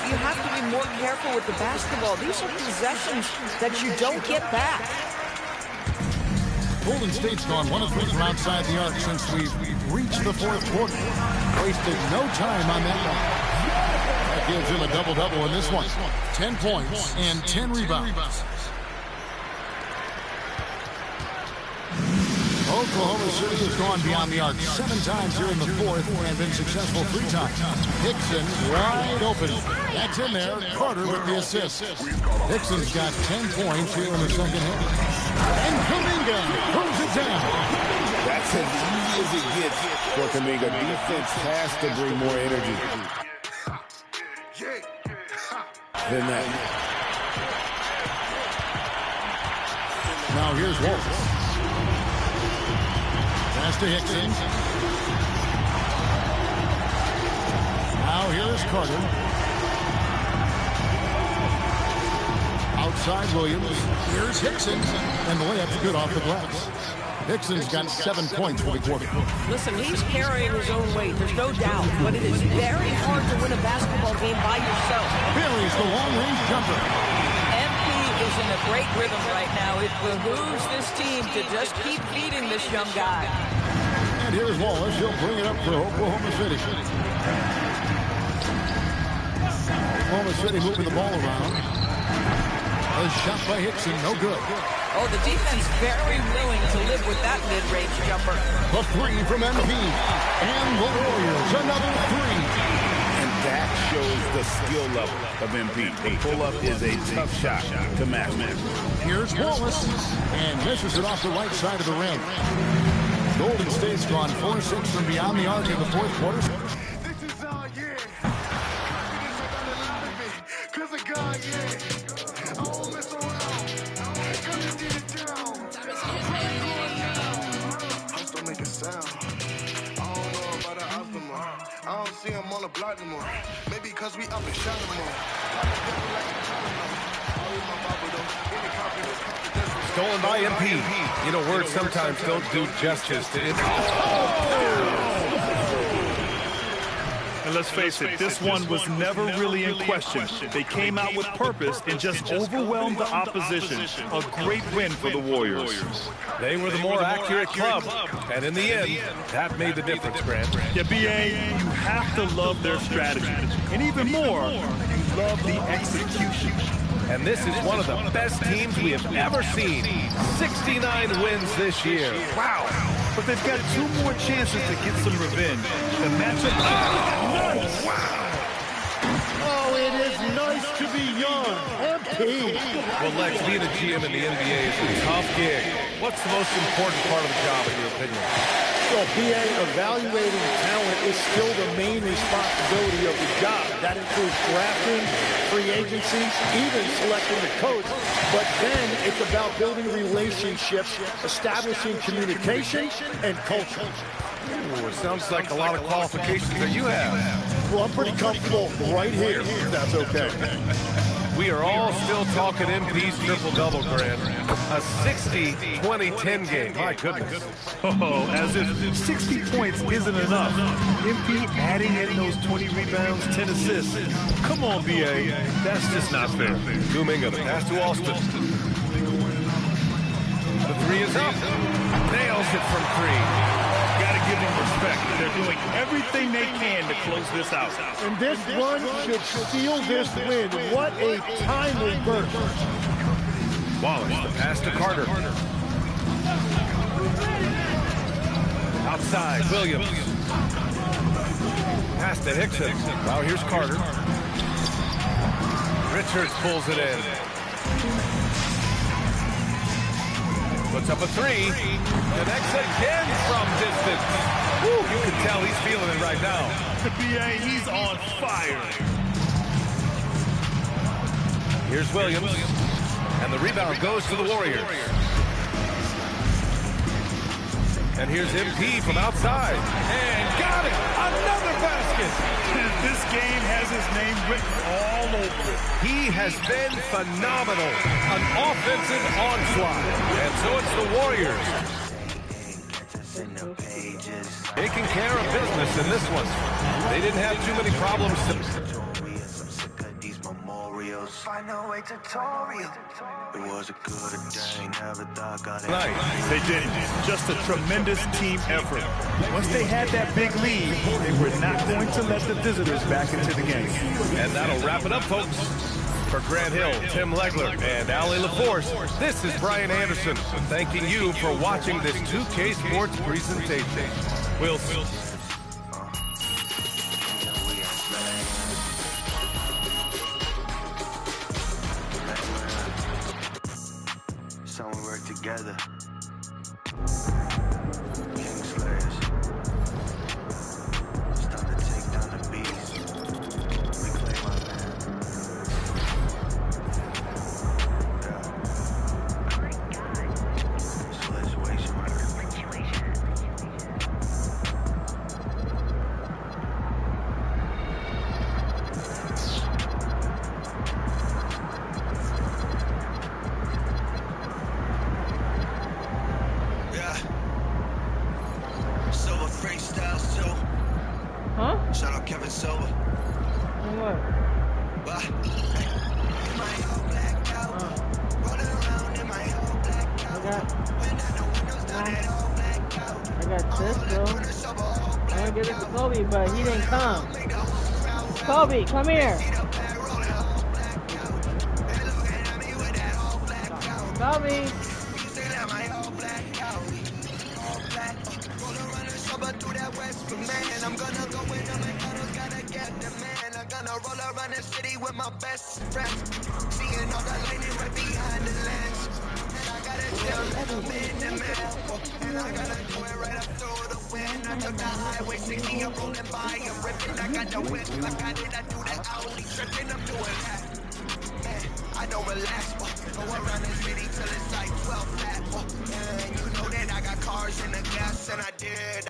Speaker 14: You have to be more careful with the basketball. These are possessions that you don't get back.
Speaker 2: Golden State's gone 1 of 3 from outside the arc since we've reached the fourth quarter. Wasted no time on that one. That gives him a double-double in this one. 10 points and 10 rebounds. Oklahoma City has gone beyond the arc 7 times here in the fourth and been successful 3 times. Hickson wide open. That's in there. Carter with the assist. Hickson's got 10 points here in the second half. And Kuminga pulls it down.
Speaker 11: That's as easy as it gets for Kuminga. Defense has to bring more energy than that.
Speaker 2: Now here's Wallace. Pass to Hickson. Now here is Carter. Outside Williams. Here's Hickson. And the layup's good off the glass. Hickson's got 7 points for the quarter.
Speaker 14: Listen, he's carrying his own weight, there's no doubt, but it is very hard to win a basketball game by yourself.
Speaker 2: Buries the long-range jumper.
Speaker 14: MP is in a great rhythm right now. It behooves this team to just keep feeding this young guy.
Speaker 2: And here's Wallace. He'll bring it up for Oklahoma City. Oklahoma City moving the ball around. A shot by Hickson, no good.
Speaker 14: Oh, the defense very willing to live with that mid-range jumper.
Speaker 2: A three from MP. And the Warriors, another three.
Speaker 11: And that shows the skill level of MP. The pull-up is a tough shot to match.
Speaker 2: Here's Wallace. And misses it off the right side of the rim. Golden State's gone 4-6 from beyond the arc in the fourth quarter.
Speaker 15: I don't see him on the block anymore. Maybe because we up and shot him more.
Speaker 1: Stolen by MP. You know, words sometimes don't do justice to it.
Speaker 6: And let's face it, this one was never really in question. They came out with purpose and just overwhelmed the opposition. A great win for the Warriors.
Speaker 1: They were the more accurate club, and in the end, that made the difference, Grant.
Speaker 6: Yeah, BA, you have to love their strategy. And even more, you love the execution.
Speaker 1: And this is one of the best teams we have ever seen. 69 wins this year. Wow.
Speaker 6: But they've got two more chances to get some revenge. The matchup.
Speaker 10: Nice. Wow. Oh, it is nice to be young. MP.
Speaker 1: Well, Lex, being a GM in the NBA is a tough gig. What's the most important part of the job, in your opinion?
Speaker 10: So, BA, evaluating talent is still the main responsibility of the job. That includes drafting, free agency, even selecting the coach. But then it's about building relationships, establishing communication, and culture.
Speaker 1: Ooh, it sounds like a lot of qualifications that you have.
Speaker 10: Well, I'm pretty comfortable right here, if that's okay.
Speaker 1: We are all still talking MP's triple-double, Grant. A 60-20-10 game. My goodness.
Speaker 6: Oh, as if 60 points isn't enough. MP adding in those 20 rebounds, 10 assists. Come on, BA. That's just not fair.
Speaker 1: Kuminga, the pass to Alston. The three is up. Nails it from three.
Speaker 6: Gotta give them respect. They're doing everything they can to close this out.
Speaker 10: And this run should seal this win. What a timely burst.
Speaker 1: Wallace, the pass to Carter. Outside, Williams. Pass to Hickson. Wow, here's Carter. Richards pulls it in. Puts up a three. Connects again from distance. Woo, you can tell he's feeling it right now.
Speaker 6: The BA, he's on fire.
Speaker 1: Here's Williams. And the rebound goes to the Warriors. And here's MP from outside. And got it! Another basket!
Speaker 6: This game has his name written all over it.
Speaker 1: He has been phenomenal. An offensive onslaught. And so it's the Warriors taking care of business in this one. They didn't have too many problems.
Speaker 17: It was a good day, never thought got it.
Speaker 6: They did just a tremendous team effort. Once they had that big lead, they were not going to let the visitors back into the game.
Speaker 1: And that'll wrap it up, folks. For Grant Hill, Tim Legler, and Ali LaForce, this is Brian Anderson, thanking you for watching this 2K Sports presentation. We'll see.
Speaker 17: So we work together.
Speaker 21: But he didn't come. Kobe, come here.
Speaker 8: Tommy.
Speaker 9: Man, I'm gonna go in the McDonald's, gotta get the man. I'm gonna roll around the city with my best friends. Seeing all the lightning right behind the lens. And I gotta tell that I'm in the middle. And I gotta do it right up through the wind. I took the highway 60, I'm rolling by, I'm ripping. I got the whip, I got it, I do that Audi tripping, I'm doing that. Man, I don't relax, go around the city till it's like 12 flat. And you know that I got cars in the gas, and I did.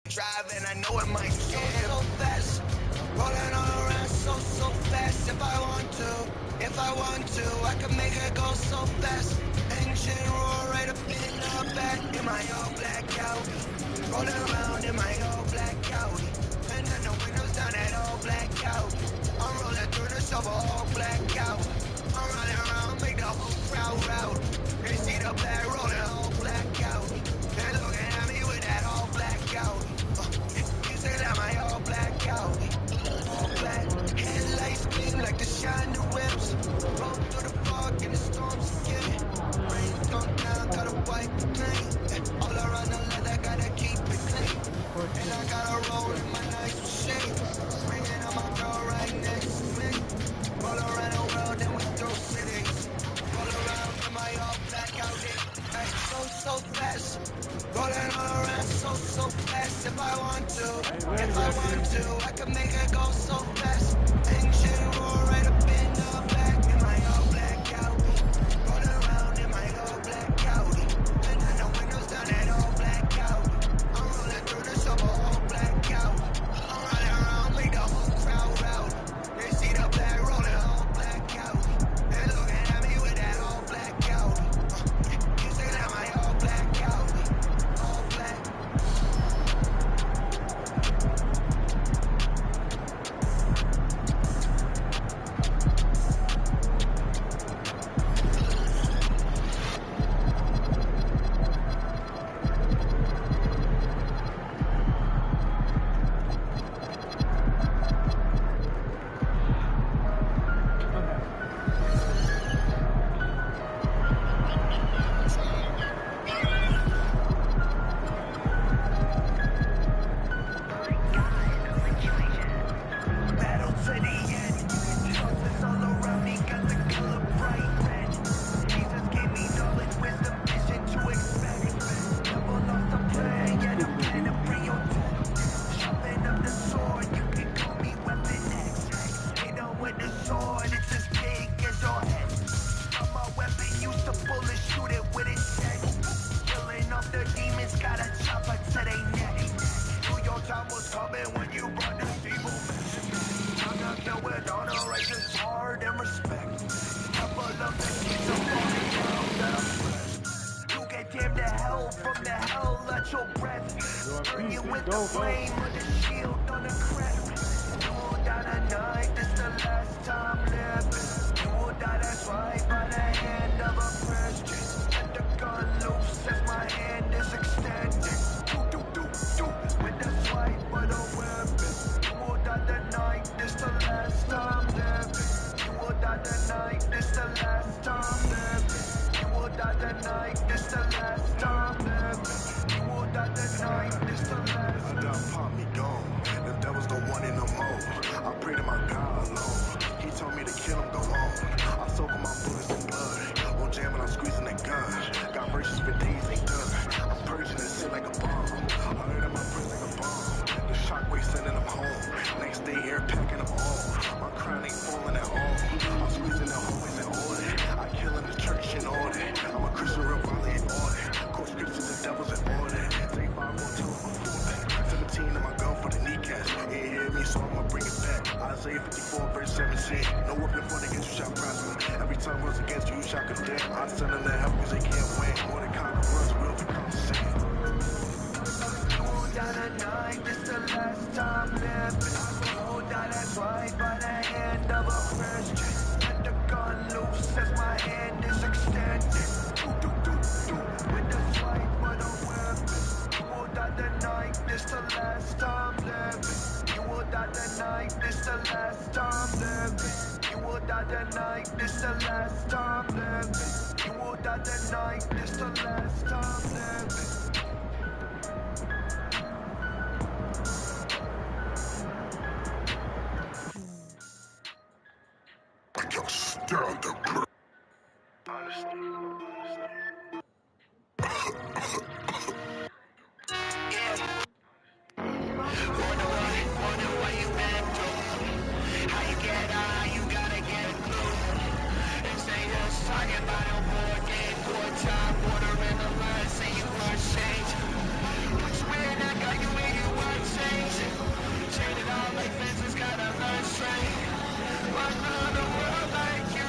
Speaker 9: Driving, I know it might kill so fast. Rolling all around so fast if I want to. If I want to, I can make it go so fast. Engine roar right up in the back in my all black Audi. Rolling around in my all black Audi. And then the windows down that all black Audi. I'm rolling through the silver all black Audi. I'm running around, make the whole crowd rowdy. They see the black rolling all black Audi. They're looking at me with that all black Audi. You say that my all black Audi. All black, headlights gleam like the shine the rims. Roll through the fog and the storms again. Rain come down, gotta wipe it clean. All around the leather, gotta keep it clean. And I gotta roll in my nice machine. Bringing up my girl right next to me. Roll around the world and we through cities. Roll around in my all black Audi. Hey, so fast. Rolling all around so fast. If I want to, I can make it go so fast. Engine roar right up in the back in my all black Audi. Rolling around in my all black Audi. And then the windows down that all black Audi. I'm rolling through the silver all black Audi. I'm running around, make the whole crowd rowdy. They see the black rolling all black Audi. They looking at me with that all black Audi. You say that my all black Audi. All black. Battle to the end. Justice all around me, got the color bright red. Jesus gave me knowledge, wisdom, vision to expect. Never lost a plan, yet a plan to bring your death. Sharpen up the sword, you can call me Weapon X. Hit on with the sword, it's as big as your head. On my weapon, used to bullet, shoot it with intent. Killing off the demons, got a chopper to they neck. Knew your time was coming when you brought this evil message. Time to kill with honor, righteous hard and respect. Couple of the kids are falling down that I'm blessed. You get damned to hell from the hell at your breath. Burn you with the flame of the shield on the crest. You will die tonight, this the last time living. You will die, that's right, by the hand of a Christian. Let the gun loose as my hand is extended. With the swipe of the weapon. You will die tonight, this the last time living. You will die tonight, this the last time living. You will die tonight, this the last time living. You will die tonight, this the last time.
Speaker 15: I done pop me gone. The devil's don't want it no more. I pray to my God alone. He told me to kill him, go on. I soak my bullets in blood. Won't jam when I'm squeezing the gun. Got verses for days ain't done. I'm purging and sit like a bomb. I heard in my prison like a bomb. The shockwave sending them home. Next day air packing them all. My crown ain't falling at all. I'm squeezing the hallways in order. I kill in the church in order. I'm a Christian revival in order. Quote scriptures, the devil's in order. Say 5 won't tell him I'm full back. 17 in my gun for the kneecaps. He ain't hear me, so I'ma bring it back. Isaiah 54 verse 17. No weapon formed against you shall prosper. Every time rose against you, you shall condemn. I send them to hell because they can't win. More than conquerors will become sin.
Speaker 9: You will die tonight, this the last time living. You will die, that's right, by the hand of a Christian. Let the gun loose as my hand is extended. With the swipe of the weapon. You will die tonight, this the last time living. You will die tonight, this the last time living. You will die tonight, this the last time living. You will die tonight, this the last time living.
Speaker 15: I just stand the
Speaker 9: Run around the world like you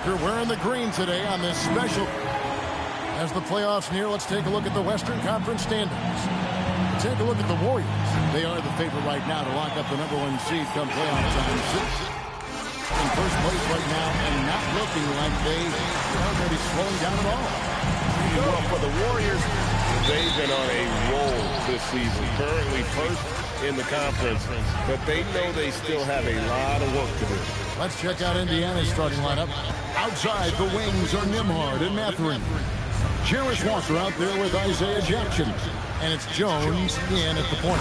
Speaker 2: You're wearing the green today on this special. As the playoffs near, let's take a look at the Western Conference standings. Take a look at the Warriors. They are the favorite right now to lock up the #1 seed come playoff time. In first place right now and not looking like they are maybe slowing down at all.
Speaker 1: Well, for the Warriors, they've been on a roll this season. Currently first in the conference, but they know they still have a lot of work to do.
Speaker 2: Let's check out Indiana's starting lineup. Outside the wings are Nembhard and Mathurin. Jarris Walker out there with Isaiah Jackson. And it's Jones in at the point.